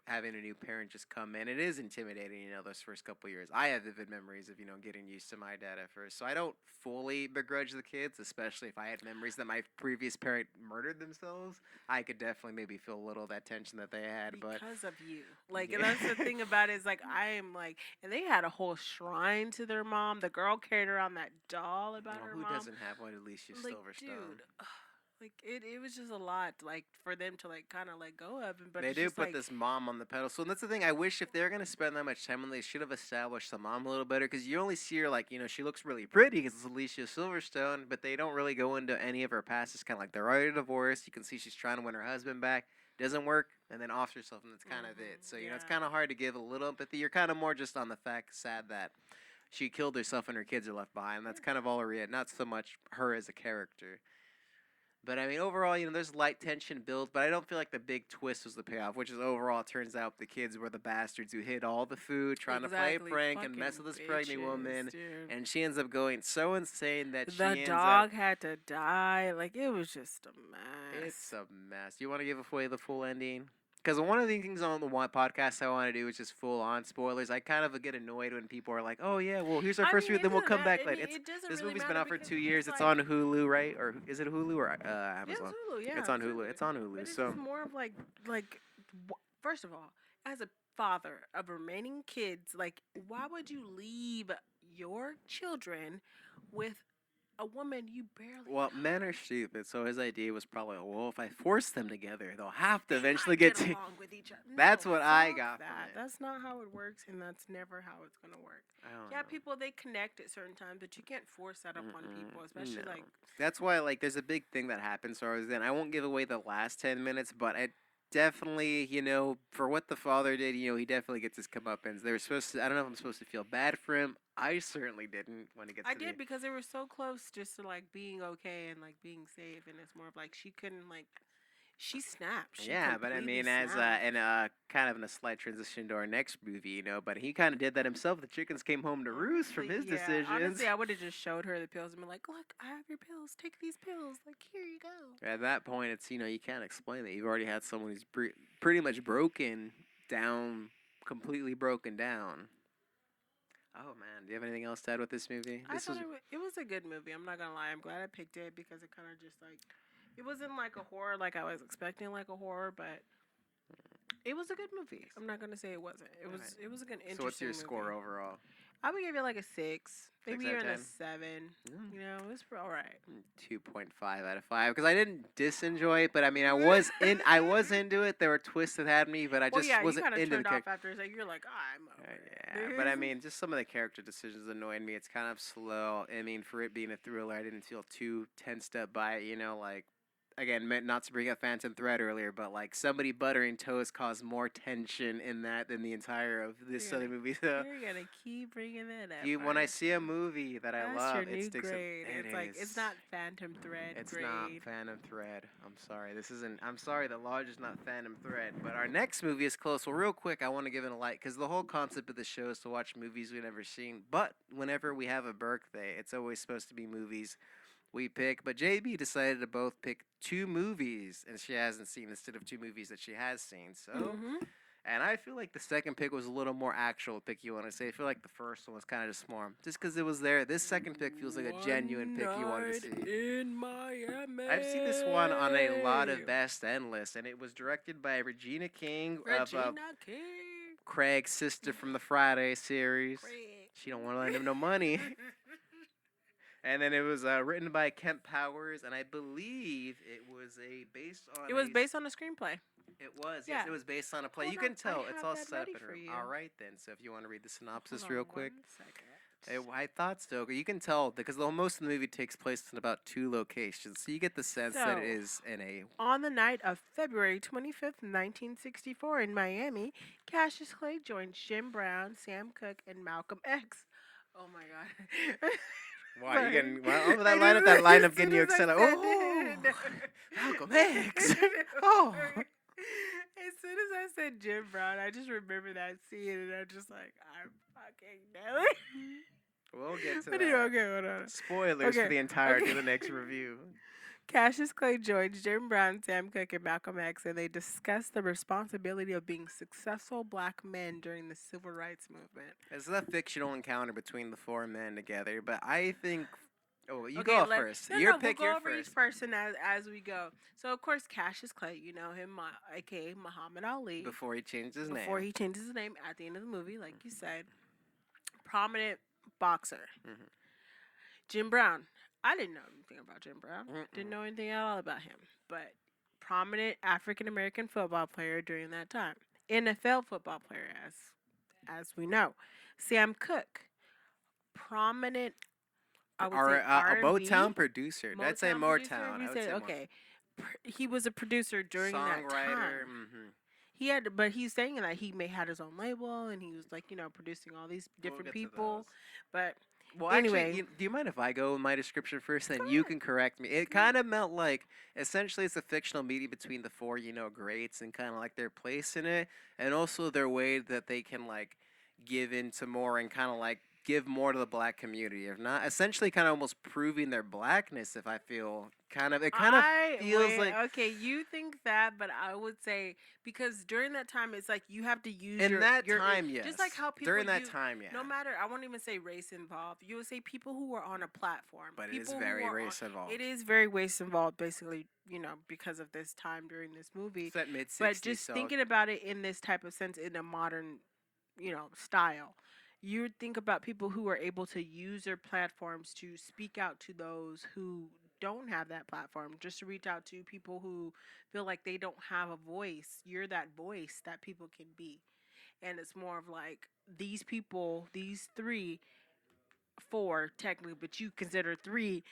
Speaker 1: having a new parent just come in. It is intimidating, those first couple years. I have vivid memories of getting used to my dad at first, so I don't fully begrudge the kids, especially if I had memories that my previous parent murdered themselves. I could definitely maybe feel a little of that tension that they had, but
Speaker 2: Because of you. Like, and
Speaker 1: yeah.
Speaker 2: that's the thing about it is like I am like, and they had a whole shrine to their mom. The girl carried around that doll about
Speaker 1: Well,
Speaker 2: her
Speaker 1: who
Speaker 2: mom.
Speaker 1: doesn't have one? Alicia
Speaker 2: Like,
Speaker 1: Silverstone.
Speaker 2: dude, like it was just a lot like for them to like kind of let go of, and but
Speaker 1: They
Speaker 2: it's
Speaker 1: do
Speaker 2: just
Speaker 1: put
Speaker 2: like
Speaker 1: this mom on the pedestal, and that's the thing. I wish if they're gonna spend that much time on, they should have established the mom a little better. Because you only see her like she looks really pretty because it's Alicia Silverstone, but they don't really go into any of her past. It's kind of like they're already divorced. You can see she's trying to win her husband back, doesn't work, and then offs herself, and that's kind of it. So
Speaker 2: yeah.
Speaker 1: it's kind of hard to give a little empathy. You're kind of more just on the fact sad that she killed herself and her kids are left behind. That's kind of all her. Not so much her as a character. But I mean, overall, there's light tension built, but I don't feel like the big twist was the payoff, which is overall, it turns out the kids were the bastards who hid all the food, trying to play a
Speaker 2: Exactly,
Speaker 1: prank and mess
Speaker 2: fucking
Speaker 1: with this pregnant
Speaker 2: bitches,
Speaker 1: woman,
Speaker 2: dude.
Speaker 1: and she ends up going so insane that
Speaker 2: The
Speaker 1: she ends up.
Speaker 2: dog had to die. Like it was just a mess.
Speaker 1: It's a mess. You want to give away the full ending? Because one of the things on the one podcast I want to do is just full on spoilers. I kind of get annoyed when people are like, "Oh yeah, well here's our
Speaker 2: I
Speaker 1: first
Speaker 2: mean,
Speaker 1: review,
Speaker 2: it
Speaker 1: then we'll
Speaker 2: doesn't
Speaker 1: come
Speaker 2: matter.
Speaker 1: back."
Speaker 2: I
Speaker 1: Like
Speaker 2: mean,
Speaker 1: it's
Speaker 2: it doesn't
Speaker 1: this
Speaker 2: really
Speaker 1: movie's been
Speaker 2: matter
Speaker 1: out for
Speaker 2: because
Speaker 1: 2 years.
Speaker 2: it's
Speaker 1: It's
Speaker 2: like
Speaker 1: on Hulu, right? Or is it Hulu or
Speaker 2: yeah, it's
Speaker 1: Amazon?
Speaker 2: Hulu. Yeah,
Speaker 1: It's on Hulu.
Speaker 2: absolutely.
Speaker 1: It's on
Speaker 2: But
Speaker 1: Hulu.
Speaker 2: it's
Speaker 1: So
Speaker 2: just more of like first of all, as a father of remaining kids, like why would you leave your children with a woman you barely
Speaker 1: well,
Speaker 2: know?
Speaker 1: men are stupid. So his idea was probably, well, if I force them together, they'll have to
Speaker 2: They
Speaker 1: eventually
Speaker 2: might
Speaker 1: get
Speaker 2: get
Speaker 1: to.
Speaker 2: along with each other.
Speaker 1: That's
Speaker 2: No,
Speaker 1: what I
Speaker 2: fuck
Speaker 1: got from
Speaker 2: that.
Speaker 1: it.
Speaker 2: That's not how it works, and that's never how it's gonna work.
Speaker 1: I don't
Speaker 2: Yeah,
Speaker 1: know.
Speaker 2: people they connect at certain times, but you can't force that upon people, especially
Speaker 1: No.
Speaker 2: like
Speaker 1: That's why, like, there's a big thing that happens. So I was then. I won't give away the last 10 minutes, but I definitely, for what the father did, he definitely gets his comeuppance. They were supposed to. I don't know if I'm supposed to feel bad for him. I certainly didn't when it gets
Speaker 2: I
Speaker 1: to the.
Speaker 2: did because they were so close just to like being okay and like being safe, and it's more of like she couldn't like she snapped. She
Speaker 1: Yeah, but I
Speaker 2: completely
Speaker 1: mean, as
Speaker 2: snapped.
Speaker 1: and kind of in a slight transition to our next movie, but he kind of did that himself. The chickens came home to roost from
Speaker 2: Honestly,
Speaker 1: his
Speaker 2: yeah.
Speaker 1: decisions.
Speaker 2: Honestly, I would have just showed her the pills and been like, "Look, I have your pills. Take these pills. Like, here you go."
Speaker 1: At that point, it's you can't explain that. You've already had someone who's pretty much broken down, completely broken down. Oh man, do you have anything else to add with this movie?
Speaker 2: I thought it was a good movie. I'm not gonna lie. I'm glad I picked it because it kind of just like it wasn't like a horror like I was expecting like a horror, but it was a good movie. I'm not gonna say it wasn't. It was
Speaker 1: Alright.
Speaker 2: it was a good interesting
Speaker 1: So what's your
Speaker 2: movie.
Speaker 1: score overall?
Speaker 2: I would give it like a 6,
Speaker 1: 6
Speaker 2: maybe
Speaker 1: out of
Speaker 2: even a
Speaker 1: 10?
Speaker 2: 7.
Speaker 1: Mm.
Speaker 2: You know, it's all right.
Speaker 1: 2.5 out of 5 because I didn't disenjoy it, but I mean I was into it. There were twists that had me, but I
Speaker 2: Well,
Speaker 1: just
Speaker 2: yeah, you
Speaker 1: wasn't
Speaker 2: kind of
Speaker 1: into the
Speaker 2: turned off
Speaker 1: character.
Speaker 2: after a second. You're like, "Ah, I'm over
Speaker 1: Yeah, but I
Speaker 2: it."
Speaker 1: mean, just some of the character decisions annoyed me. It's kind of slow. I mean, for it being a thriller, I didn't feel too tensed up by it. Like again, meant not to bring up Phantom Thread earlier, but like somebody buttering toast caused more tension in that than the entire of this
Speaker 2: You're
Speaker 1: other
Speaker 2: gonna,
Speaker 1: movie. So,
Speaker 2: you're gonna keep bringing that up,
Speaker 1: when I
Speaker 2: aren't
Speaker 1: see a
Speaker 2: you?
Speaker 1: movie that I
Speaker 2: That's your
Speaker 1: love, it
Speaker 2: new
Speaker 1: sticks.
Speaker 2: grade.
Speaker 1: It
Speaker 2: It's like it's
Speaker 1: is.
Speaker 2: not Phantom Thread
Speaker 1: It's not
Speaker 2: grade.
Speaker 1: Phantom Thread. I'm sorry. This isn't. I'm sorry. The lodge is not Phantom Thread. But our next movie is close. Well, real quick, I want to give it a light because the whole concept of the show is to watch movies we've never seen. But whenever we have a birthday, it's always supposed to be movies we pick. But JB decided to both pick two movies, and she hasn't seen instead of two movies that she has seen. So.
Speaker 2: Mhm.
Speaker 1: And I feel like the second pick was a little more actual pick, you want to say. I feel like the first one was kind of just more. Just because it was there, this second pick feels like a genuine
Speaker 2: One
Speaker 1: pick you wanted to
Speaker 2: night
Speaker 1: see.
Speaker 2: in Miami.
Speaker 1: I've seen this one on a lot of best end lists, and it was directed by Regina King of
Speaker 2: Regina King.
Speaker 1: Craig's sister from the Friday series.
Speaker 2: Craig.
Speaker 1: She don't want to lend him no money. And then it was written by Kemp Powers, and I believe it was based on.
Speaker 2: It was based on a screenplay.
Speaker 1: It was, yes,
Speaker 2: Yeah.
Speaker 1: it was based on a play.
Speaker 2: Hold
Speaker 1: You
Speaker 2: on,
Speaker 1: can tell
Speaker 2: I
Speaker 1: it's
Speaker 2: have
Speaker 1: all
Speaker 2: that
Speaker 1: set up
Speaker 2: ready
Speaker 1: in
Speaker 2: for
Speaker 1: her.
Speaker 2: you.
Speaker 1: All right then. So if you want to read the synopsis
Speaker 2: Hold on
Speaker 1: real quick.
Speaker 2: 1 second.
Speaker 1: I thought so. You can tell because most of the movie takes place in about two locations, so you get the sense that it
Speaker 2: So,
Speaker 1: is in a.
Speaker 2: On the night of February 25th, 1964, in Miami, Cassius Clay joined Jim Brown, Sam Cooke, and Malcolm X. Oh my God.
Speaker 1: Wow, you
Speaker 2: Sorry.
Speaker 1: getting well,
Speaker 2: I
Speaker 1: that
Speaker 2: just-
Speaker 1: lineup
Speaker 2: as
Speaker 1: getting
Speaker 2: soon
Speaker 1: you
Speaker 2: as I
Speaker 1: excited.
Speaker 2: said
Speaker 1: Oh,
Speaker 2: it-
Speaker 1: Malcolm X. Oh.
Speaker 2: As soon as I said Jim Brown, I just remember that scene, and I'm just like, I'm fucking Nelly.
Speaker 1: We'll get to
Speaker 2: But
Speaker 1: that.
Speaker 2: anyway, okay, hold on.
Speaker 1: Spoilers for
Speaker 2: Okay,
Speaker 1: the entirety
Speaker 2: okay.
Speaker 1: of the next review.
Speaker 2: Cassius Clay joined Jim Brown, Sam Cooke, and Malcolm X, and they discussed the responsibility of being successful black men during the civil rights movement.
Speaker 1: It's a fictional encounter between the four men together, but I think. Oh, you
Speaker 2: Okay,
Speaker 1: go first.
Speaker 2: No,
Speaker 1: Your
Speaker 2: no,
Speaker 1: pick.
Speaker 2: we'll go
Speaker 1: Your
Speaker 2: over
Speaker 1: first.
Speaker 2: each person as we go. So of course, Cassius Clay, you know him, aka Muhammad Ali.
Speaker 1: Before he changed his name.
Speaker 2: Before he changes his name at the end of the movie, like you said, prominent boxer.
Speaker 1: Mhm.
Speaker 2: Jim Brown. I didn't know anything about Jim Brown.
Speaker 1: Mm-mm.
Speaker 2: Didn't know anything at all about him. But prominent African American football player during that time. NFL football player, as we know. Sam Cooke. Prominent. I would say
Speaker 1: A
Speaker 2: R&B.
Speaker 1: Motown producer. I'd say
Speaker 2: producer,
Speaker 1: Motown.
Speaker 2: You
Speaker 1: I would
Speaker 2: said
Speaker 1: say
Speaker 2: okay. He was a producer during that
Speaker 1: Songwriter.
Speaker 2: time.
Speaker 1: Mm-hmm.
Speaker 2: He had, but he's saying that he may had his own label and he was like producing all these different people. But
Speaker 1: Well,
Speaker 2: anyway,
Speaker 1: actually, do you mind if I go with my description first? Then
Speaker 2: Go
Speaker 1: you
Speaker 2: ahead.
Speaker 1: can correct me. It kind of meant like essentially it's a fictional meeting between the four, greats and kind of like their place in it, and also their way that they can like give into more and kind of like give more to the black community, if not essentially kind of almost proving their blackness. If I feel kind of, it kind of
Speaker 2: I
Speaker 1: feels
Speaker 2: wait,
Speaker 1: like
Speaker 2: okay, you think that, but I would say because during that time it's like you have to use
Speaker 1: in that
Speaker 2: your
Speaker 1: time,
Speaker 2: just like
Speaker 1: yes.
Speaker 2: how people
Speaker 1: During that
Speaker 2: you
Speaker 1: time, yeah.
Speaker 2: no matter I won't even say race involved. You would say people who are on a platform.
Speaker 1: But it is
Speaker 2: People who
Speaker 1: very
Speaker 2: are on
Speaker 1: race
Speaker 2: it
Speaker 1: involved.
Speaker 2: is very race involved basically, because of this time during this movie.
Speaker 1: It's that mid
Speaker 2: But
Speaker 1: '60s,
Speaker 2: just
Speaker 1: so
Speaker 2: thinking about it in this type of sense in a modern, style. You would think about people who are able to use their platforms to speak out to those who don't have that platform, just to reach out to people who feel like they don't have a voice. You're that voice that people can be. And it's more of like these people, these three, four technically, but you consider three,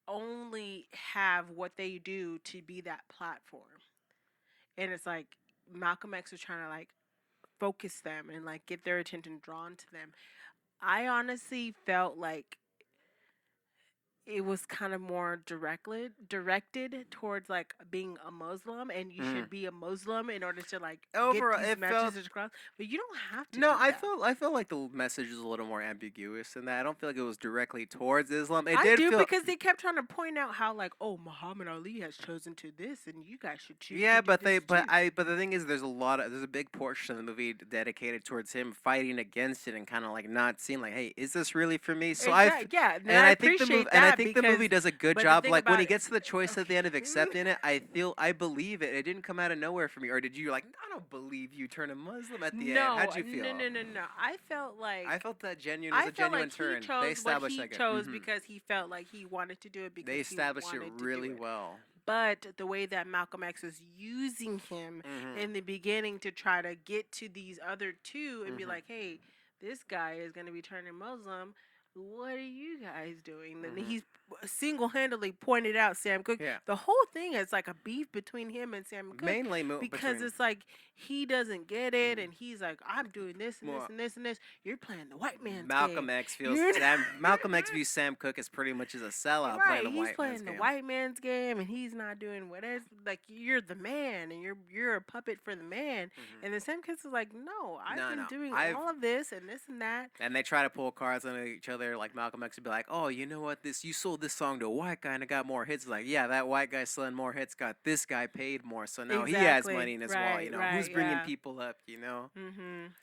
Speaker 2: only have what they do to be that platform. And it's like Malcolm X was trying to like focus them and like get their attention drawn to them. I honestly felt like it was kind of more directed towards like being a Muslim, and you
Speaker 1: mhm.
Speaker 2: should be a Muslim in order to like get
Speaker 1: Overall,
Speaker 2: these
Speaker 1: it felt.
Speaker 2: messages across. But you don't have to
Speaker 1: No,
Speaker 2: do that.
Speaker 1: I felt like the message was a little more ambiguous than that. I don't feel like it was directly towards Islam. It
Speaker 2: I
Speaker 1: did
Speaker 2: do
Speaker 1: feel.
Speaker 2: because they kept trying to point out how like, oh, Muhammad Ali has chosen to this, and you guys should choose to
Speaker 1: Yeah,
Speaker 2: do
Speaker 1: but
Speaker 2: this too.
Speaker 1: but the thing is, there's a big portion of the movie dedicated towards him fighting against it and kind of like not seeing like, hey, is this really for me?
Speaker 2: Exactly. Yeah, and I appreciate
Speaker 1: And I
Speaker 2: that
Speaker 1: think the movie
Speaker 2: because,
Speaker 1: does a good
Speaker 2: but the
Speaker 1: job.
Speaker 2: thing
Speaker 1: Like when
Speaker 2: about
Speaker 1: he
Speaker 2: it,
Speaker 1: gets to the choice at the end of
Speaker 2: okay.
Speaker 1: accepting it, I believe it. It didn't come out of nowhere for me, or did you like? I don't believe you turning Muslim at the end.
Speaker 2: No,
Speaker 1: How'd you
Speaker 2: no,
Speaker 1: feel?
Speaker 2: no, no, no.
Speaker 1: I felt that genuine was
Speaker 2: I
Speaker 1: a
Speaker 2: felt
Speaker 1: genuine
Speaker 2: like he
Speaker 1: turn. They
Speaker 2: chose what
Speaker 1: established
Speaker 2: he
Speaker 1: like a.
Speaker 2: chose because he felt like he wanted to do it
Speaker 1: They
Speaker 2: because he
Speaker 1: established it
Speaker 2: wanted to do
Speaker 1: really
Speaker 2: it.
Speaker 1: well.
Speaker 2: But the way that Malcolm X was using him
Speaker 1: Mhm.
Speaker 2: in the beginning to try to get to these other two and be
Speaker 1: Mhm.
Speaker 2: like, hey, this guy is going to be turning Muslim. What are you guys doing? And
Speaker 1: Mhm.
Speaker 2: he's single handedly pointed out Sam Cooke.
Speaker 1: Yeah.
Speaker 2: The whole thing is like a beef between him and Sam Cooke because
Speaker 1: Between.
Speaker 2: it's like he doesn't get it
Speaker 1: Mhm.
Speaker 2: and he's like, I'm doing this and this
Speaker 1: Well,
Speaker 2: and this and this. You're playing the white man's game.
Speaker 1: Malcolm X views Sam Cooke as pretty much as a sellout playing
Speaker 2: Right,
Speaker 1: the
Speaker 2: he's
Speaker 1: white man's
Speaker 2: playing the
Speaker 1: game.
Speaker 2: white man's game, and he's not doing whatever. Like you're the man, and you're a puppet for the man.
Speaker 1: Mhm.
Speaker 2: And the same kids is like, no, I've
Speaker 1: No,
Speaker 2: been
Speaker 1: no,
Speaker 2: doing
Speaker 1: I've
Speaker 2: all of this and this and that.
Speaker 1: and they try to pull cards on each other. Like Malcolm X would be like, "Oh, you know what? This you sold this song to a white guy and it got more hits." Like, yeah, that white guy selling more hits got this guy paid more, so now he has
Speaker 2: Exactly.
Speaker 1: money in his wallet.
Speaker 2: Right.
Speaker 1: Who's
Speaker 2: Right.
Speaker 1: bringing
Speaker 2: Yeah.
Speaker 1: people up? You know,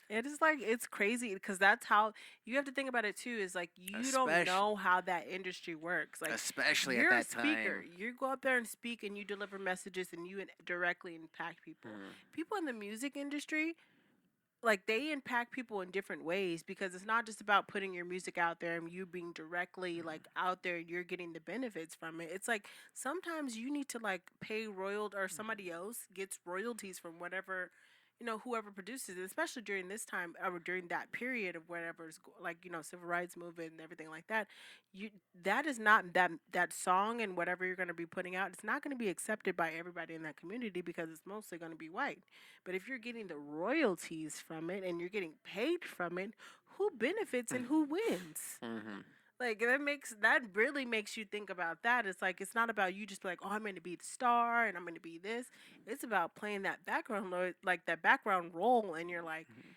Speaker 2: It is like it's crazy because that's how you have to think about it too. Is like you don't
Speaker 1: especially
Speaker 2: know how that industry works. Like
Speaker 1: especially at
Speaker 2: you're a
Speaker 1: that
Speaker 2: speaker.
Speaker 1: time.
Speaker 2: You go up there and speak, and you deliver messages, and you directly impact people.
Speaker 1: Mhm.
Speaker 2: People in the music industry, like they impact people in different ways because it's not just about putting your music out there and you being directly
Speaker 1: Mhm.
Speaker 2: like out there and you're getting the benefits from it. It's like sometimes you need to like pay royalty or
Speaker 1: Mhm.
Speaker 2: somebody else gets royalties from whatever, whoever produces it, especially during this time or during that period of whatever's like, civil rights movement and everything like that. You that is not that song and whatever you're going to be putting out, it's not going to be accepted by everybody in that community because it's mostly going to be white. But if you're getting the royalties from it and you're getting paid from it, who benefits and who wins?
Speaker 1: Mhm.
Speaker 2: Like that really makes you think about that. It's like it's not about you just be like, oh, I'm going to be the star and I'm going to be this. It's about playing that background like that background role, and you're like,
Speaker 1: Mhm.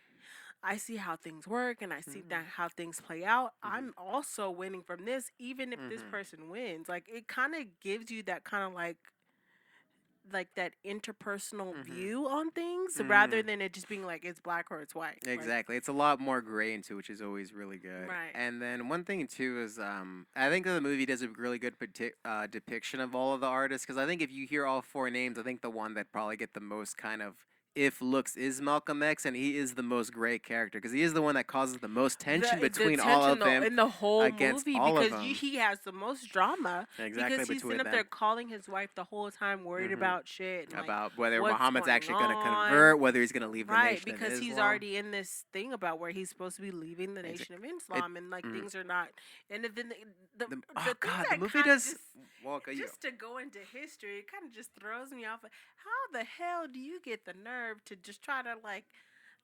Speaker 2: I see how things work and I see that
Speaker 1: Mhm.
Speaker 2: how things play out.
Speaker 1: Mhm.
Speaker 2: I'm also winning from this, even if this
Speaker 1: Mhm.
Speaker 2: person wins. Like it kind of gives you that kind of like that interpersonal
Speaker 1: Mhm.
Speaker 2: view on things rather
Speaker 1: Mhm.
Speaker 2: than it just being like it's black or it's white. Like
Speaker 1: Exactly. It's a lot more gray into, which is always really good.
Speaker 2: right.
Speaker 1: And then one thing too is I think that the movie does a really good depiction of all of the artists because I think if you hear all four names, I think the one that probably get the most kind of if looks is Malcolm X, and he is the most gray character because he is the one that causes the most tension
Speaker 2: The
Speaker 1: between all
Speaker 2: tension
Speaker 1: of
Speaker 2: though
Speaker 1: them
Speaker 2: in the whole
Speaker 1: against
Speaker 2: movie
Speaker 1: all of
Speaker 2: because
Speaker 1: them.
Speaker 2: he has the most drama
Speaker 1: Exactly
Speaker 2: because he's sitting
Speaker 1: between
Speaker 2: up there
Speaker 1: them.
Speaker 2: calling his wife the whole time worried
Speaker 1: Hmm.
Speaker 2: about shit and like
Speaker 1: About whether
Speaker 2: what's
Speaker 1: Muhammad's
Speaker 2: going
Speaker 1: actually going to
Speaker 2: on.
Speaker 1: convert, whether he's going to leave the
Speaker 2: Right,
Speaker 1: nation of
Speaker 2: because he's
Speaker 1: Islam.
Speaker 2: already in this thing about where he's supposed to be leaving the
Speaker 1: Exactly.
Speaker 2: Nation of
Speaker 1: It.
Speaker 2: Islam, and like
Speaker 1: Mm,
Speaker 2: things are not. And then the
Speaker 1: oh
Speaker 2: the thing
Speaker 1: God, the
Speaker 2: that
Speaker 1: movie
Speaker 2: kind of
Speaker 1: does. Well, okay, you.
Speaker 2: just to go into history, it kind of just throws me off. Like, how the hell do you get the nerve to just try to like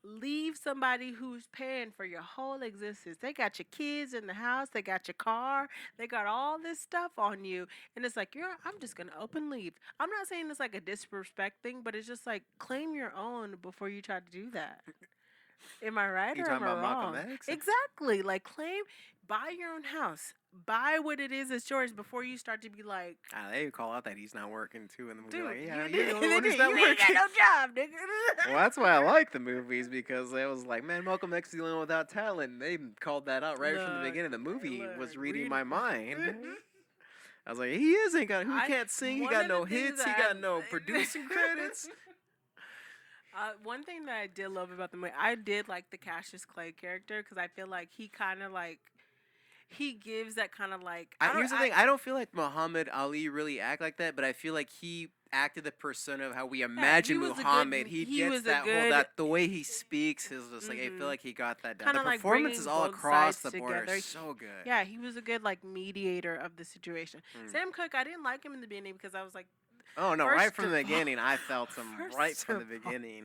Speaker 2: leave somebody who's paying for your whole existence? They got your kids in the house, they got your car, they got all this stuff on you, and it's like I'm just gonna up and leave. I'm not saying it's like a disrespect thing, but it's just like claim your own before you try to do that. Am I right
Speaker 1: You
Speaker 2: or am
Speaker 1: talking
Speaker 2: I
Speaker 1: about Malcolm
Speaker 2: wrong?
Speaker 1: X?
Speaker 2: Exactly. Like buy your own house. Buy what it is that's yours before you start to be like,
Speaker 1: They call out that he's not working too in the movie.
Speaker 2: dude,
Speaker 1: Like, yeah,
Speaker 2: you
Speaker 1: you're
Speaker 2: did,
Speaker 1: the only one who's not
Speaker 2: you ain't got
Speaker 1: working.
Speaker 2: no job, nigga.
Speaker 1: Well, that's why I like the movies because it was like, man, Malcolm X is the only one without talent. They called that out right from the
Speaker 2: Look,
Speaker 1: beginning. The movie was reading
Speaker 2: read.
Speaker 1: my mind. I was like, he ain't got. Who
Speaker 2: I
Speaker 1: can't sing? He
Speaker 2: one
Speaker 1: got
Speaker 2: of the
Speaker 1: no
Speaker 2: things
Speaker 1: hits. He
Speaker 2: that
Speaker 1: got no producing credits.
Speaker 2: one thing that I did love about the movie, I did like the Cassius Clay character because I feel like he kind of like he gives that kind of like
Speaker 1: Here's the thing. I don't feel like Muhammad Ali really act like that, but I feel like he acted the persona of how we imagine Muhammad. He gets that whole the way he speaks is just like I feel like he got that down.
Speaker 2: kind
Speaker 1: The
Speaker 2: of like
Speaker 1: performances
Speaker 2: bringing
Speaker 1: all
Speaker 2: both
Speaker 1: across
Speaker 2: sides
Speaker 1: the board
Speaker 2: together.
Speaker 1: are so good.
Speaker 2: Yeah, he was a good like mediator of the situation. Sam Cooke, I didn't like him in the beginning because I was like,
Speaker 1: oh no!
Speaker 2: first
Speaker 1: Right from the
Speaker 2: of
Speaker 1: beginning, I felt him
Speaker 2: first
Speaker 1: right from the
Speaker 2: of all,
Speaker 1: beginning.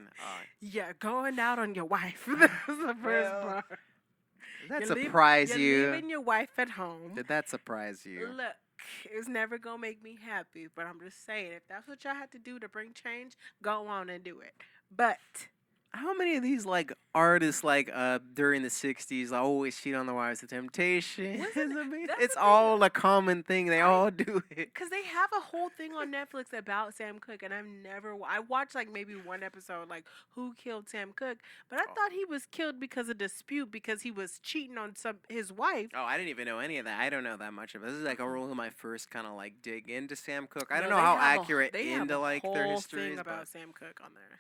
Speaker 2: yeah, going out on your wife. That was the first
Speaker 1: Well,
Speaker 2: part.
Speaker 1: Did that
Speaker 2: You're
Speaker 1: surprise you?
Speaker 2: You're leaving your wife at home.
Speaker 1: Did that surprise you?
Speaker 2: Look, it's never gonna make me happy, but I'm just saying, if that's what y'all have to do to bring change, go on and do it. But
Speaker 1: How many of these like artists like during the '60s always cheat on the wives of Temptation?
Speaker 2: that's
Speaker 1: It's
Speaker 2: the
Speaker 1: all a common thing. They all do it.
Speaker 2: because they have a whole thing on Netflix about Sam Cooke, and I watched like maybe one episode, like who killed Sam Cooke, but I thought he was killed because of dispute because he was cheating on his wife.
Speaker 1: Oh, I didn't even know any of that. I don't know that much of it. This is like a role of my first kind of like dig into Sam Cooke. I don't know
Speaker 2: they
Speaker 1: how
Speaker 2: have
Speaker 1: accurate
Speaker 2: they have
Speaker 1: into
Speaker 2: a
Speaker 1: like
Speaker 2: whole
Speaker 1: their
Speaker 2: thing
Speaker 1: histories,
Speaker 2: about
Speaker 1: but
Speaker 2: Sam Cooke on there.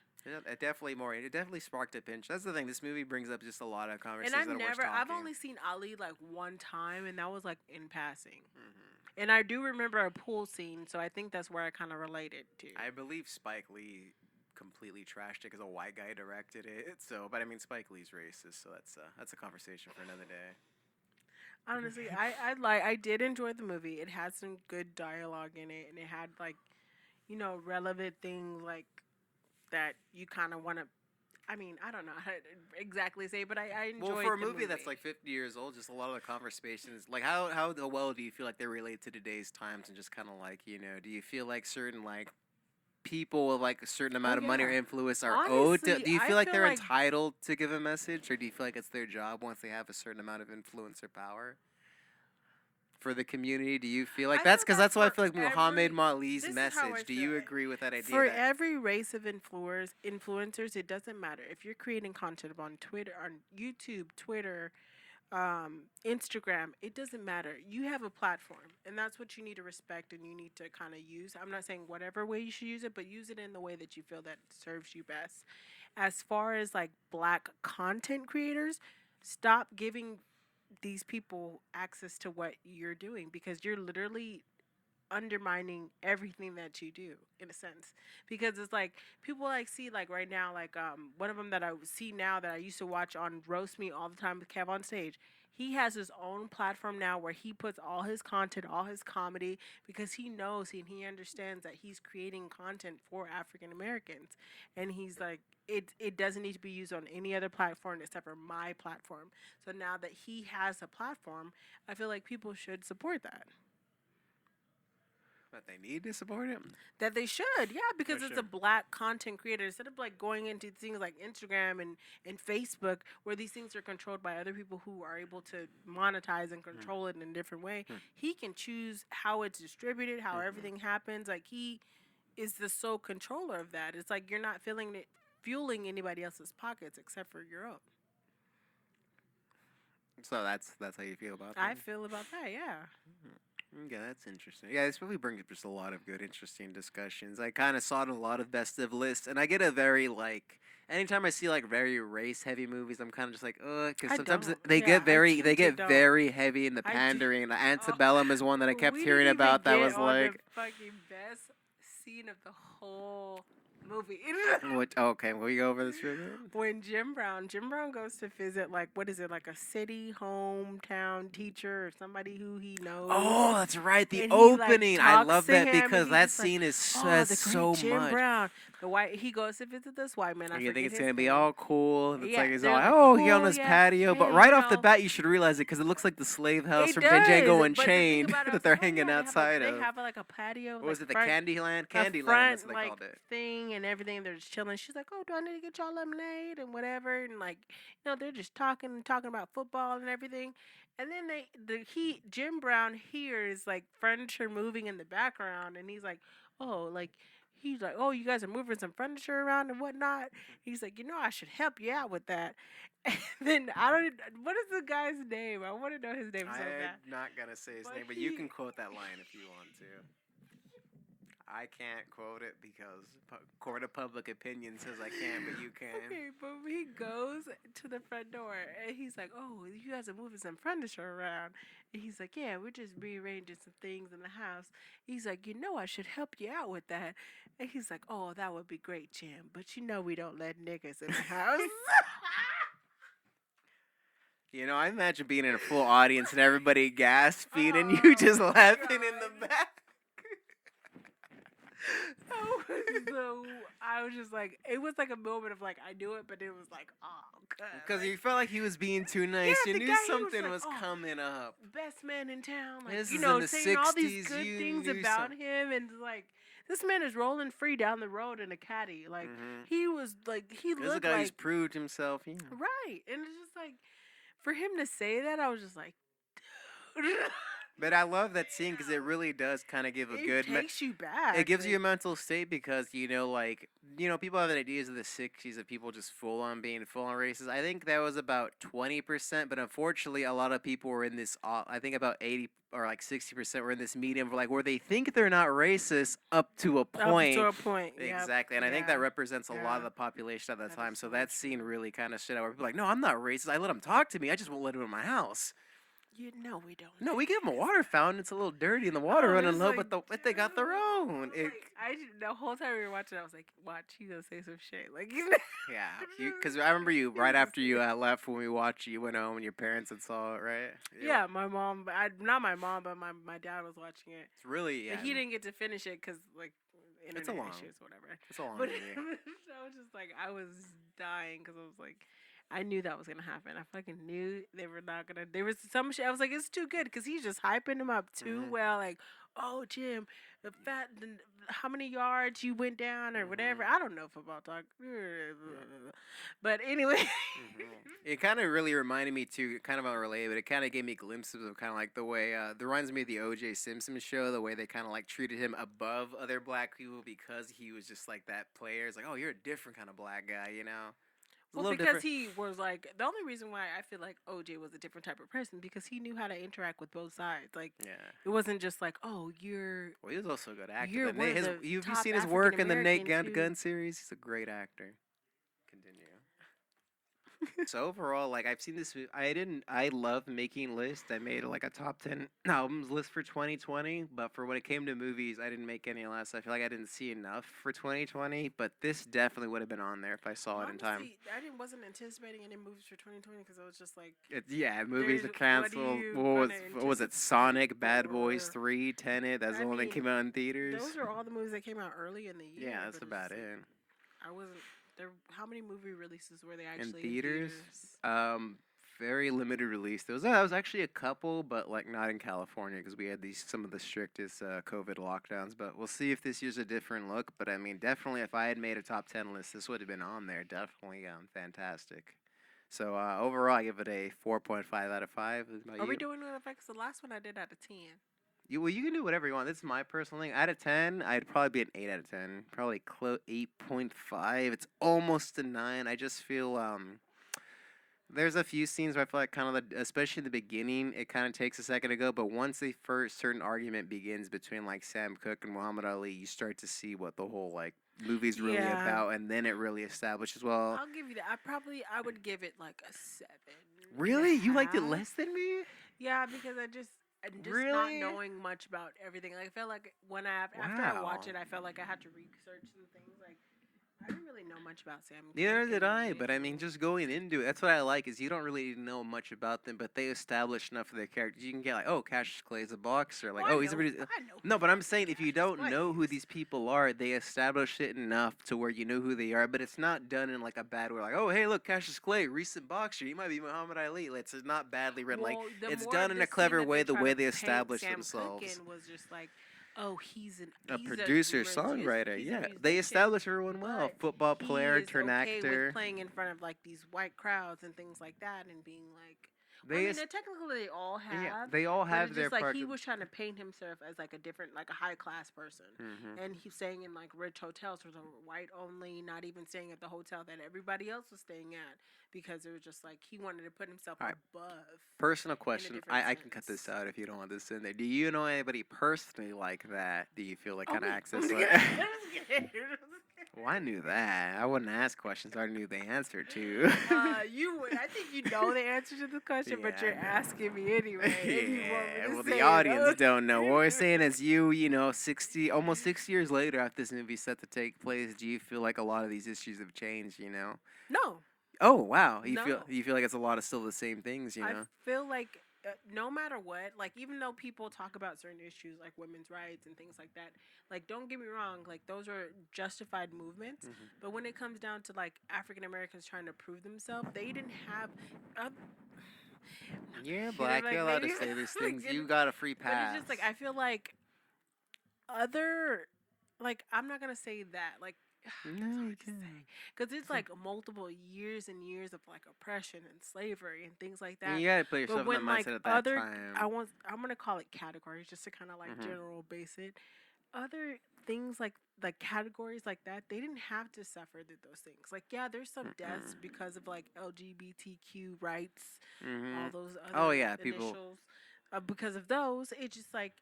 Speaker 1: it definitely sparked a pinch. That's the thing. This movie brings up just a lot of
Speaker 2: And
Speaker 1: conversations
Speaker 2: I've
Speaker 1: that are worth
Speaker 2: never, I've
Speaker 1: talking.
Speaker 2: only seen Ali like one time, and that was like in passing.
Speaker 1: Mm-hmm.
Speaker 2: And I do remember a pool scene, so I think that's where I kind of related to.
Speaker 1: I believe Spike Lee completely trashed it because a white guy directed it. So, but I mean, Spike Lee's racist, so that's a conversation for another day.
Speaker 2: Honestly, I did enjoy the movie. It had some good dialogue in it, and it had like, relevant things like that you kind of want to. I mean, I don't know how to exactly say, but I enjoyed.
Speaker 1: Well, for a
Speaker 2: the
Speaker 1: movie that's like 50 years old, just a lot of the conversations, like how well do you feel like they relate to today's times, and just kind of like do you feel like certain like people with like a certain amount of money or influence are owed to?
Speaker 2: Honestly,
Speaker 1: Do you
Speaker 2: I
Speaker 1: feel like
Speaker 2: feel
Speaker 1: they're
Speaker 2: like-
Speaker 1: entitled to give a message, or do you feel like it's their job once they have a certain amount of influence or power? For the community, do you feel like
Speaker 2: I
Speaker 1: that's
Speaker 2: feel
Speaker 1: because
Speaker 2: that
Speaker 1: that's why I
Speaker 2: for
Speaker 1: feel like Muhammad
Speaker 2: every-
Speaker 1: Ali's
Speaker 2: this is how I
Speaker 1: message. Do
Speaker 2: feel
Speaker 1: you
Speaker 2: it.
Speaker 1: agree with that idea?
Speaker 2: For
Speaker 1: that,
Speaker 2: every race of influencers, it doesn't matter if you're creating content on Twitter, on YouTube, Twitter, Instagram. It doesn't matter. You have a platform, and that's what you need to respect and you need to kind of use. I'm not saying whatever way you should use it, but use it in the way that you feel that serves you best. As far as like black content creators, stop giving these people access to what you're doing because you're literally undermining everything that you do in a sense because it's like people like see like right now like one of them that I see now that I used to watch on Roast Me all the time with Kev on Stage. He has his own platform now where he puts all his content, all his comedy, because he knows and he understands that he's creating content for African Americans, and he's like, it doesn't need to be used on any other platform except for my platform. So now that he has a platform, I feel like people should support that.
Speaker 1: But they need to support him.
Speaker 2: That they should, yeah, because it's a black content creator. Instead of like going into things like Instagram and Facebook, where these things are controlled by other people who are able to monetize and control it in a different way, he can choose how it's distributed, how everything happens. Like he is the sole controller of that. It's like you're not fueling anybody else's pockets except for your own.
Speaker 1: So that's how you feel about that.
Speaker 2: I feel about that, yeah.
Speaker 1: Yeah, that's interesting. Yeah, this movie brings up just a lot of good, interesting discussions. I kind of saw it in a lot of best of lists, and I get a very like. Anytime I see like very race heavy movies, I'm kind of just like, ugh, because sometimes they get very heavy in the pandering. The Antebellum is one that I kept hearing about. That was like
Speaker 2: the fucking best scene of the whole movie.
Speaker 1: Okay, will we go over this real quick?
Speaker 2: When Jim Brown goes to visit, like, what is it, like a city hometown teacher or somebody who he knows.
Speaker 1: Oh, that's right, the
Speaker 2: and
Speaker 1: opening.
Speaker 2: He, like,
Speaker 1: I love that
Speaker 2: him,
Speaker 1: because that
Speaker 2: just
Speaker 1: scene
Speaker 2: like,
Speaker 1: is says so
Speaker 2: Jim
Speaker 1: much.
Speaker 2: Brown. He goes to visit this white man.
Speaker 1: You think it's
Speaker 2: his
Speaker 1: gonna be
Speaker 2: name.
Speaker 1: all cool? It's
Speaker 2: Yeah,
Speaker 1: like he's
Speaker 2: they're
Speaker 1: all like,
Speaker 2: like,
Speaker 1: oh, he on
Speaker 2: cool,
Speaker 1: his
Speaker 2: yeah,
Speaker 1: patio. But
Speaker 2: hey,
Speaker 1: right
Speaker 2: you
Speaker 1: off the
Speaker 2: know.
Speaker 1: bat, you should realize it because it looks like the slave house
Speaker 2: It
Speaker 1: from
Speaker 2: does,
Speaker 1: Django
Speaker 2: but the thing
Speaker 1: Unchained
Speaker 2: about it,
Speaker 1: that they're
Speaker 2: oh, yeah,
Speaker 1: hanging outside
Speaker 2: they
Speaker 1: of.
Speaker 2: have like a patio.
Speaker 1: What was
Speaker 2: like
Speaker 1: it, the
Speaker 2: front,
Speaker 1: Candyland?
Speaker 2: a
Speaker 1: Candyland,
Speaker 2: front,
Speaker 1: that's what they
Speaker 2: like,
Speaker 1: called it.
Speaker 2: thing, and everything. They're just chilling. She's like, "Oh, do I need to get y'all lemonade and whatever?" And like, they're just talking and talking about football and everything. And then Jim Brown hears like furniture moving in the background, and he's like, "Oh, like." He's like, "Oh, you guys are moving some furniture around and whatnot." He's like, I should help you out with that." And then I don't. What is the guy's name? I want to know his name so
Speaker 1: I'm
Speaker 2: bad.
Speaker 1: not gonna say his
Speaker 2: But
Speaker 1: name, but you
Speaker 2: he
Speaker 1: can quote that line if you want to. I can't quote it because court of public opinion says I can, but you can.
Speaker 2: Okay, but he goes to the front door and he's like, "Oh, you guys are moving some furniture around." And he's like, "Yeah, we're just rearranging some things in the house." He's like, "I should help you out with that." And he's like, "Oh, that would be great, Jim. But we don't let niggas in the house."
Speaker 1: I imagine being in a full audience and everybody gasping and you
Speaker 2: Oh
Speaker 1: just
Speaker 2: my
Speaker 1: laughing in the
Speaker 2: God.
Speaker 1: back.
Speaker 2: I was just like, it was like a moment of like, I knew it, but it was like, oh, God.
Speaker 1: Because
Speaker 2: Like,
Speaker 1: you felt like he was being too nice.
Speaker 2: yeah,
Speaker 1: You
Speaker 2: the
Speaker 1: knew
Speaker 2: guy, he was
Speaker 1: something
Speaker 2: like,
Speaker 1: was
Speaker 2: "Oh,
Speaker 1: coming up.
Speaker 2: best man in town." Like,
Speaker 1: This is in the
Speaker 2: saying all these
Speaker 1: 60s.
Speaker 2: good
Speaker 1: You
Speaker 2: things
Speaker 1: knew
Speaker 2: about him. And like, this man is rolling free down the road in a caddy. Like,
Speaker 1: Mm-hmm.
Speaker 2: he was like, he
Speaker 1: There's a
Speaker 2: looked
Speaker 1: guy who's
Speaker 2: like,
Speaker 1: proved himself. Yeah.
Speaker 2: right. And it's just like, for him to say that, I was just like,
Speaker 1: But I love that scene because it really does kind of give a
Speaker 2: it
Speaker 1: good.
Speaker 2: takes you back.
Speaker 1: It gives you a
Speaker 2: like,
Speaker 1: mental state because people have ideas of the '60s of people just full on being full on racist. I think that was about 20%, but unfortunately, a lot of people were in this. I think about 80 or like 60% were in this medium where they think they're not racist up to a point.
Speaker 2: Up to a point.
Speaker 1: Exactly, and I think that represents a lot of the population at that time.
Speaker 2: is
Speaker 1: So
Speaker 2: so
Speaker 1: that scene
Speaker 2: true.
Speaker 1: really kind of shit out where people are like, no, I'm not racist. I let him talk to me. I just won't let him in my house.
Speaker 2: No, we don't.
Speaker 1: No, we give them a water fountain. It's a little dirty and the water running low, but they got their own.
Speaker 2: The whole time we were watching, I was like, "Watch, he's gonna say some shit." Like,
Speaker 1: Yeah, because I remember you right after you left when we watched. You went home and your parents had saw it, right?
Speaker 2: yeah, my mom. Not my mom, but my dad was watching it.
Speaker 1: It's really
Speaker 2: But he didn't get to finish it because like internet
Speaker 1: long.
Speaker 2: issues, whatever.
Speaker 1: It's a long
Speaker 2: But
Speaker 1: movie.
Speaker 2: I was just like, I was dying because I was like, I knew that was gonna happen. I fucking knew they were not gonna. There was some shit. I was like, it's too good because he's just hyping him up too well. Like, "Oh, Jim, how many yards you went down or whatever." I don't know football talk, but anyway.
Speaker 1: It kind of really reminded me too, kind of unrelated, but it kind of gave me glimpses of kind of like the way it reminds me of the O.J. Simpson show, the way they kind of like treated him above other black people because he was just like that player. It's like, oh, you're a different kind of black guy,
Speaker 2: Well, because he was like the only reason why I feel like OJ was a different type of person because he knew how to interact with both sides. Like, it wasn't just like, "Oh, you're."
Speaker 1: Well, he was also a good actor.
Speaker 2: You're one of the
Speaker 1: You've
Speaker 2: top
Speaker 1: seen his work in the Nate
Speaker 2: African-American
Speaker 1: Gunn series? He's a great actor. Continue. So overall, like I've seen this. I love making lists. I made like a top 10 albums list for 2020, but for when it came to movies, I didn't make any lists. I feel like I didn't see enough for 2020, but this definitely would have been on there if I saw it in time.
Speaker 2: Wasn't anticipating any movies for 2020 because I was just like,
Speaker 1: movies are canceled. What was it? Sonic, Bad Boys 3, Tenet. That's the one that came out in theaters.
Speaker 2: Those are all the movies that came out early in the year.
Speaker 1: Yeah, that's about it.
Speaker 2: I wasn't. How many movie releases were they actually
Speaker 1: in theaters? Very limited release. There was actually a couple, but like not in California because we had some of the strictest COVID lockdowns. But we'll see if this year's a different look. But I mean, definitely, if I had made a top 10 list, this would have been on there. Definitely, fantastic. So overall, I give it a 4.5 out of 5.
Speaker 2: Are we doing it? Because the last one I did out of 10.
Speaker 1: You can do whatever you want. This is my personal thing. Out of 10, I'd probably be an 8 out of 10. Probably 8.5. It's almost a 9. I just feel there's a few scenes where I feel like kind of especially the beginning, it kind of takes a second to go. But once the first certain argument begins between like Sam Cooke and Muhammad Ali, you start to see what the whole like movie's really about, and then it really establishes. Well,
Speaker 2: I'll give you that. I would give it like a 7.
Speaker 1: Really, you liked it less than me?
Speaker 2: Yeah, because I'm just not knowing much about everything. Like, I felt like after I watched it, I felt like I had to research some things. Like, I didn't really know much about Sam.
Speaker 1: Neither did I, but I mean, just going into it, that's what I like, is you don't really know much about them, but they establish enough of their characters. You can get like, oh, Cassius Clay's a boxer. Like, he's a really... No, but I'm saying if you don't know who these people are, they establish it enough to where you know who they are, but it's not done in like a bad way. Like, oh, hey, look, Cassius Clay, recent boxer. He might be Muhammad Ali. It's not badly written. Like, it's done in a clever way, the way they establish themselves.
Speaker 2: Was just like, Oh,
Speaker 1: A
Speaker 2: he's a
Speaker 1: producer, songwriter.
Speaker 2: he's a
Speaker 1: Yeah, they
Speaker 2: musician,
Speaker 1: established everyone well.
Speaker 2: but
Speaker 1: Football
Speaker 2: he
Speaker 1: player,
Speaker 2: is
Speaker 1: turn
Speaker 2: okay with
Speaker 1: actor.
Speaker 2: playing in front of like these white crowds and things like that, and being like, well, I
Speaker 1: They,
Speaker 2: mean, technically they all
Speaker 1: yeah,
Speaker 2: have,
Speaker 1: they all
Speaker 2: but
Speaker 1: have
Speaker 2: it's
Speaker 1: their
Speaker 2: just like
Speaker 1: part.
Speaker 2: he was trying to paint himself as like a different, like a high class person,
Speaker 1: Mm-hmm.
Speaker 2: and he's staying in like rich hotels for the white only, not even staying at the hotel that everybody else was staying at, because it was just like he wanted to put himself
Speaker 1: All right.
Speaker 2: above
Speaker 1: Personal
Speaker 2: in a
Speaker 1: question.
Speaker 2: different
Speaker 1: I can cut this
Speaker 2: sense.
Speaker 1: out if you don't want this in there. Do you know anybody personally like that? Do you feel like
Speaker 2: Oh,
Speaker 1: kind of
Speaker 2: me.
Speaker 1: access like? Well, I knew that. I wouldn't ask questions I knew the answer to.
Speaker 2: You would. I think you know the answer to the question, but
Speaker 1: Yeah,
Speaker 2: you're
Speaker 1: I know.
Speaker 2: asking me anyway, and you want me
Speaker 1: Yeah,
Speaker 2: to
Speaker 1: well, the
Speaker 2: say it.
Speaker 1: audience don't know. What we're saying is you know, 60, almost 6 years later after this movie's set to take place, do you feel like a lot of these issues have changed, you know?
Speaker 2: No,
Speaker 1: Oh, wow.
Speaker 2: no.
Speaker 1: You feel like it's a lot of still the same things, you
Speaker 2: I
Speaker 1: know?
Speaker 2: feel like no matter what, like even though people talk about certain issues like women's rights and things like that, like don't get me wrong, like those are justified movements.
Speaker 1: Hmm.
Speaker 2: But when it comes down to like African Americans trying to prove themselves, they didn't have. Uh,
Speaker 1: You're
Speaker 2: you know,
Speaker 1: black. You're
Speaker 2: like
Speaker 1: allowed to
Speaker 2: maybe,
Speaker 1: say these
Speaker 2: like,
Speaker 1: things. You got a free
Speaker 2: but it's
Speaker 1: pass.
Speaker 2: just like I feel like other like I'm not gonna say that like it's
Speaker 1: No, you
Speaker 2: hard to
Speaker 1: can.
Speaker 2: say because it's like multiple years and years of like oppression and slavery and things like
Speaker 1: And
Speaker 2: that.
Speaker 1: you gotta put
Speaker 2: But
Speaker 1: yourself in that
Speaker 2: when like
Speaker 1: mindset at that
Speaker 2: other
Speaker 1: time.
Speaker 2: I'm gonna call it categories just to kind of like
Speaker 1: Hmm.
Speaker 2: general base it. Other things like categories like that, they didn't have to suffer those things. Like yeah, there's some deaths because of like LGBTQ rights, all
Speaker 1: Hmm.
Speaker 2: those
Speaker 1: Oh,
Speaker 2: other
Speaker 1: yeah, people.
Speaker 2: initials. Because of those, it's just like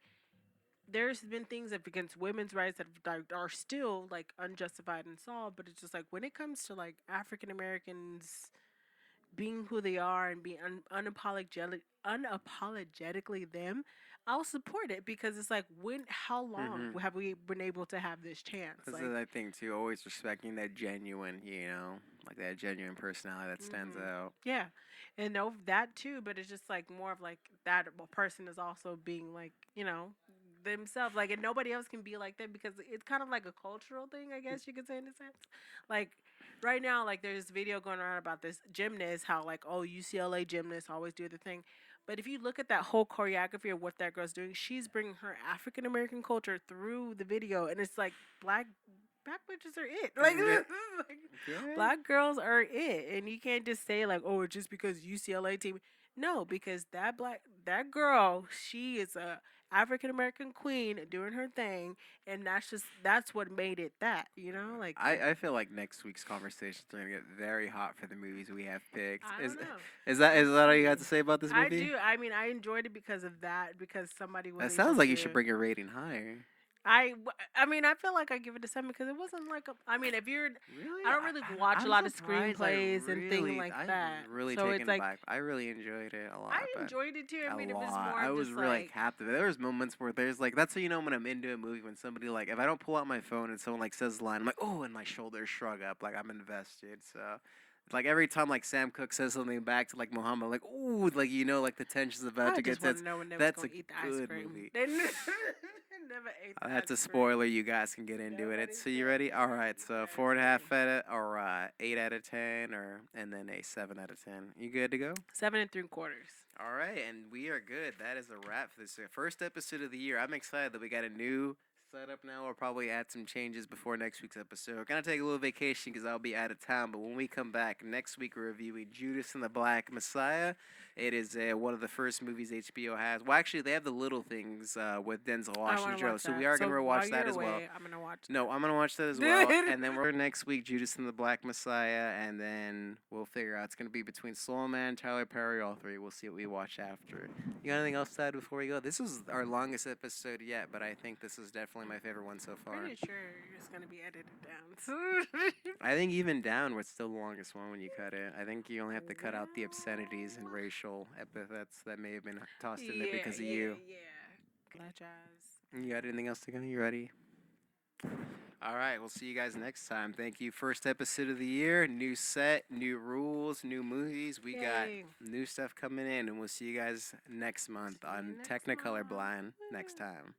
Speaker 2: there's been things against women's rights that are still like unjustified and solved, but it's just like when it comes to like African Americans being who they are and being unapologetically them, I'll support it because it's like how long
Speaker 1: Hmm.
Speaker 2: have we been able to have this chance?
Speaker 1: That's
Speaker 2: Like,
Speaker 1: the thing, too. Always respecting that genuine, you know, like that genuine personality that stands
Speaker 2: hmm
Speaker 1: out.
Speaker 2: yeah, and no, that too, but it's just like more of like that person is also being like themselves, like, and nobody else can be like that because it's kind of like a cultural thing, I guess you could say in a sense. Like right now, like there's this video going around about this gymnast, how like UCLA gymnasts always do the thing, but if you look at that whole choreography of what that girl's doing, she's bringing her African American culture through the video, and it's like black bitches are it. Like,
Speaker 1: Yeah.
Speaker 2: like
Speaker 1: Yeah.
Speaker 2: black girls are it, and you can't just say like, oh, it's just because UCLA team. No, because that girl, she is a African American queen doing her thing, and that's what made it that. Like
Speaker 1: I feel like next week's conversations are gonna get very hot for the movies we have picked.
Speaker 2: I don't know.
Speaker 1: Is
Speaker 2: We'll
Speaker 1: that all you got
Speaker 2: see.
Speaker 1: to say about this
Speaker 2: I
Speaker 1: movie?
Speaker 2: do. I mean, I enjoyed it because of that. Because somebody was
Speaker 1: That
Speaker 2: able
Speaker 1: sounds like you should
Speaker 2: to.
Speaker 1: bring your rating higher.
Speaker 2: I mean, I feel like I give it a 7 because it wasn't like I mean, if you're,
Speaker 1: Really?
Speaker 2: I don't really watch a
Speaker 1: I'm
Speaker 2: lot of
Speaker 1: surprised.
Speaker 2: screenplays and things like
Speaker 1: I'm
Speaker 2: that.
Speaker 1: really
Speaker 2: So it's
Speaker 1: taken
Speaker 2: like
Speaker 1: aback. I really enjoyed it a
Speaker 2: I
Speaker 1: lot, but
Speaker 2: enjoyed it too. I
Speaker 1: a
Speaker 2: mean, it was
Speaker 1: lot.
Speaker 2: more
Speaker 1: I
Speaker 2: of
Speaker 1: was
Speaker 2: just
Speaker 1: really
Speaker 2: like
Speaker 1: captivated. There was moments where there's like that's how you know when I'm into a movie when somebody like if I don't pull out my phone and someone like says the line, I'm like oh, and my shoulders shrug up like I'm invested. So. Like every time like Sam Cooke says something back to like Muhammad, like ooh, like you know, like the tension's about
Speaker 2: I
Speaker 1: to get
Speaker 2: just want
Speaker 1: tense.
Speaker 2: to know when they was
Speaker 1: That's a
Speaker 2: gonna eat the ice
Speaker 1: good
Speaker 2: cream.
Speaker 1: movie.
Speaker 2: They never ate the
Speaker 1: That's a
Speaker 2: ice cream.
Speaker 1: spoiler. You guys can get into it.
Speaker 2: Nobody
Speaker 1: It's so you
Speaker 2: said
Speaker 1: ready?
Speaker 2: they
Speaker 1: All
Speaker 2: were
Speaker 1: right.
Speaker 2: eating
Speaker 1: So
Speaker 2: the
Speaker 1: four
Speaker 2: ice
Speaker 1: and a half
Speaker 2: cream.
Speaker 1: out of or 8 out of 10 or and then a 7 out of 10. You good to go?
Speaker 2: 7 3/4.
Speaker 1: All right, and we are good. That is a wrap for this first episode of the year. I'm excited that we got a new setup now. We'll probably add some changes before next week's episode. We're gonna take a little vacation because I'll be out of town. But when we come back next week, we're reviewing Judas and the Black Messiah. It is one of the first movies HBO has. Well, actually, they have the Little Things with Denzel
Speaker 2: I
Speaker 1: Washington
Speaker 2: want to
Speaker 1: Joe,
Speaker 2: watch
Speaker 1: so we
Speaker 2: that.
Speaker 1: are
Speaker 2: So
Speaker 1: gonna
Speaker 2: while
Speaker 1: rewatch that
Speaker 2: you're
Speaker 1: as well.
Speaker 2: away, I'm gonna watch
Speaker 1: No, I'm gonna watch that as well,
Speaker 2: that.
Speaker 1: and then we're next week Judas and the Black Messiah, and then we'll figure out it's gonna be between Slow Man, Tyler Perry, all three. We'll see what we watch after. You got anything else to add before we go? This is our longest episode yet, but I think this is definitely my favorite one so far.
Speaker 2: Pretty sure it's gonna be edited down.
Speaker 1: I think even down, we're still the longest one when you cut it. I think you only have to cut out the obscenities and
Speaker 2: Well,
Speaker 1: racial epithets that may have been tossed in there
Speaker 2: yeah,
Speaker 1: because of
Speaker 2: yeah,
Speaker 1: you.
Speaker 2: yeah. Apologize.
Speaker 1: You got anything else to go? You ready? All right, we'll see you guys next time. Thank you. First episode of the year, new set, new rules, new movies. We got
Speaker 2: Yay.
Speaker 1: new stuff coming in, and we'll see you guys next month
Speaker 2: See you
Speaker 1: on
Speaker 2: next
Speaker 1: Technicolor
Speaker 2: month.
Speaker 1: Blind
Speaker 2: Woo.
Speaker 1: next time.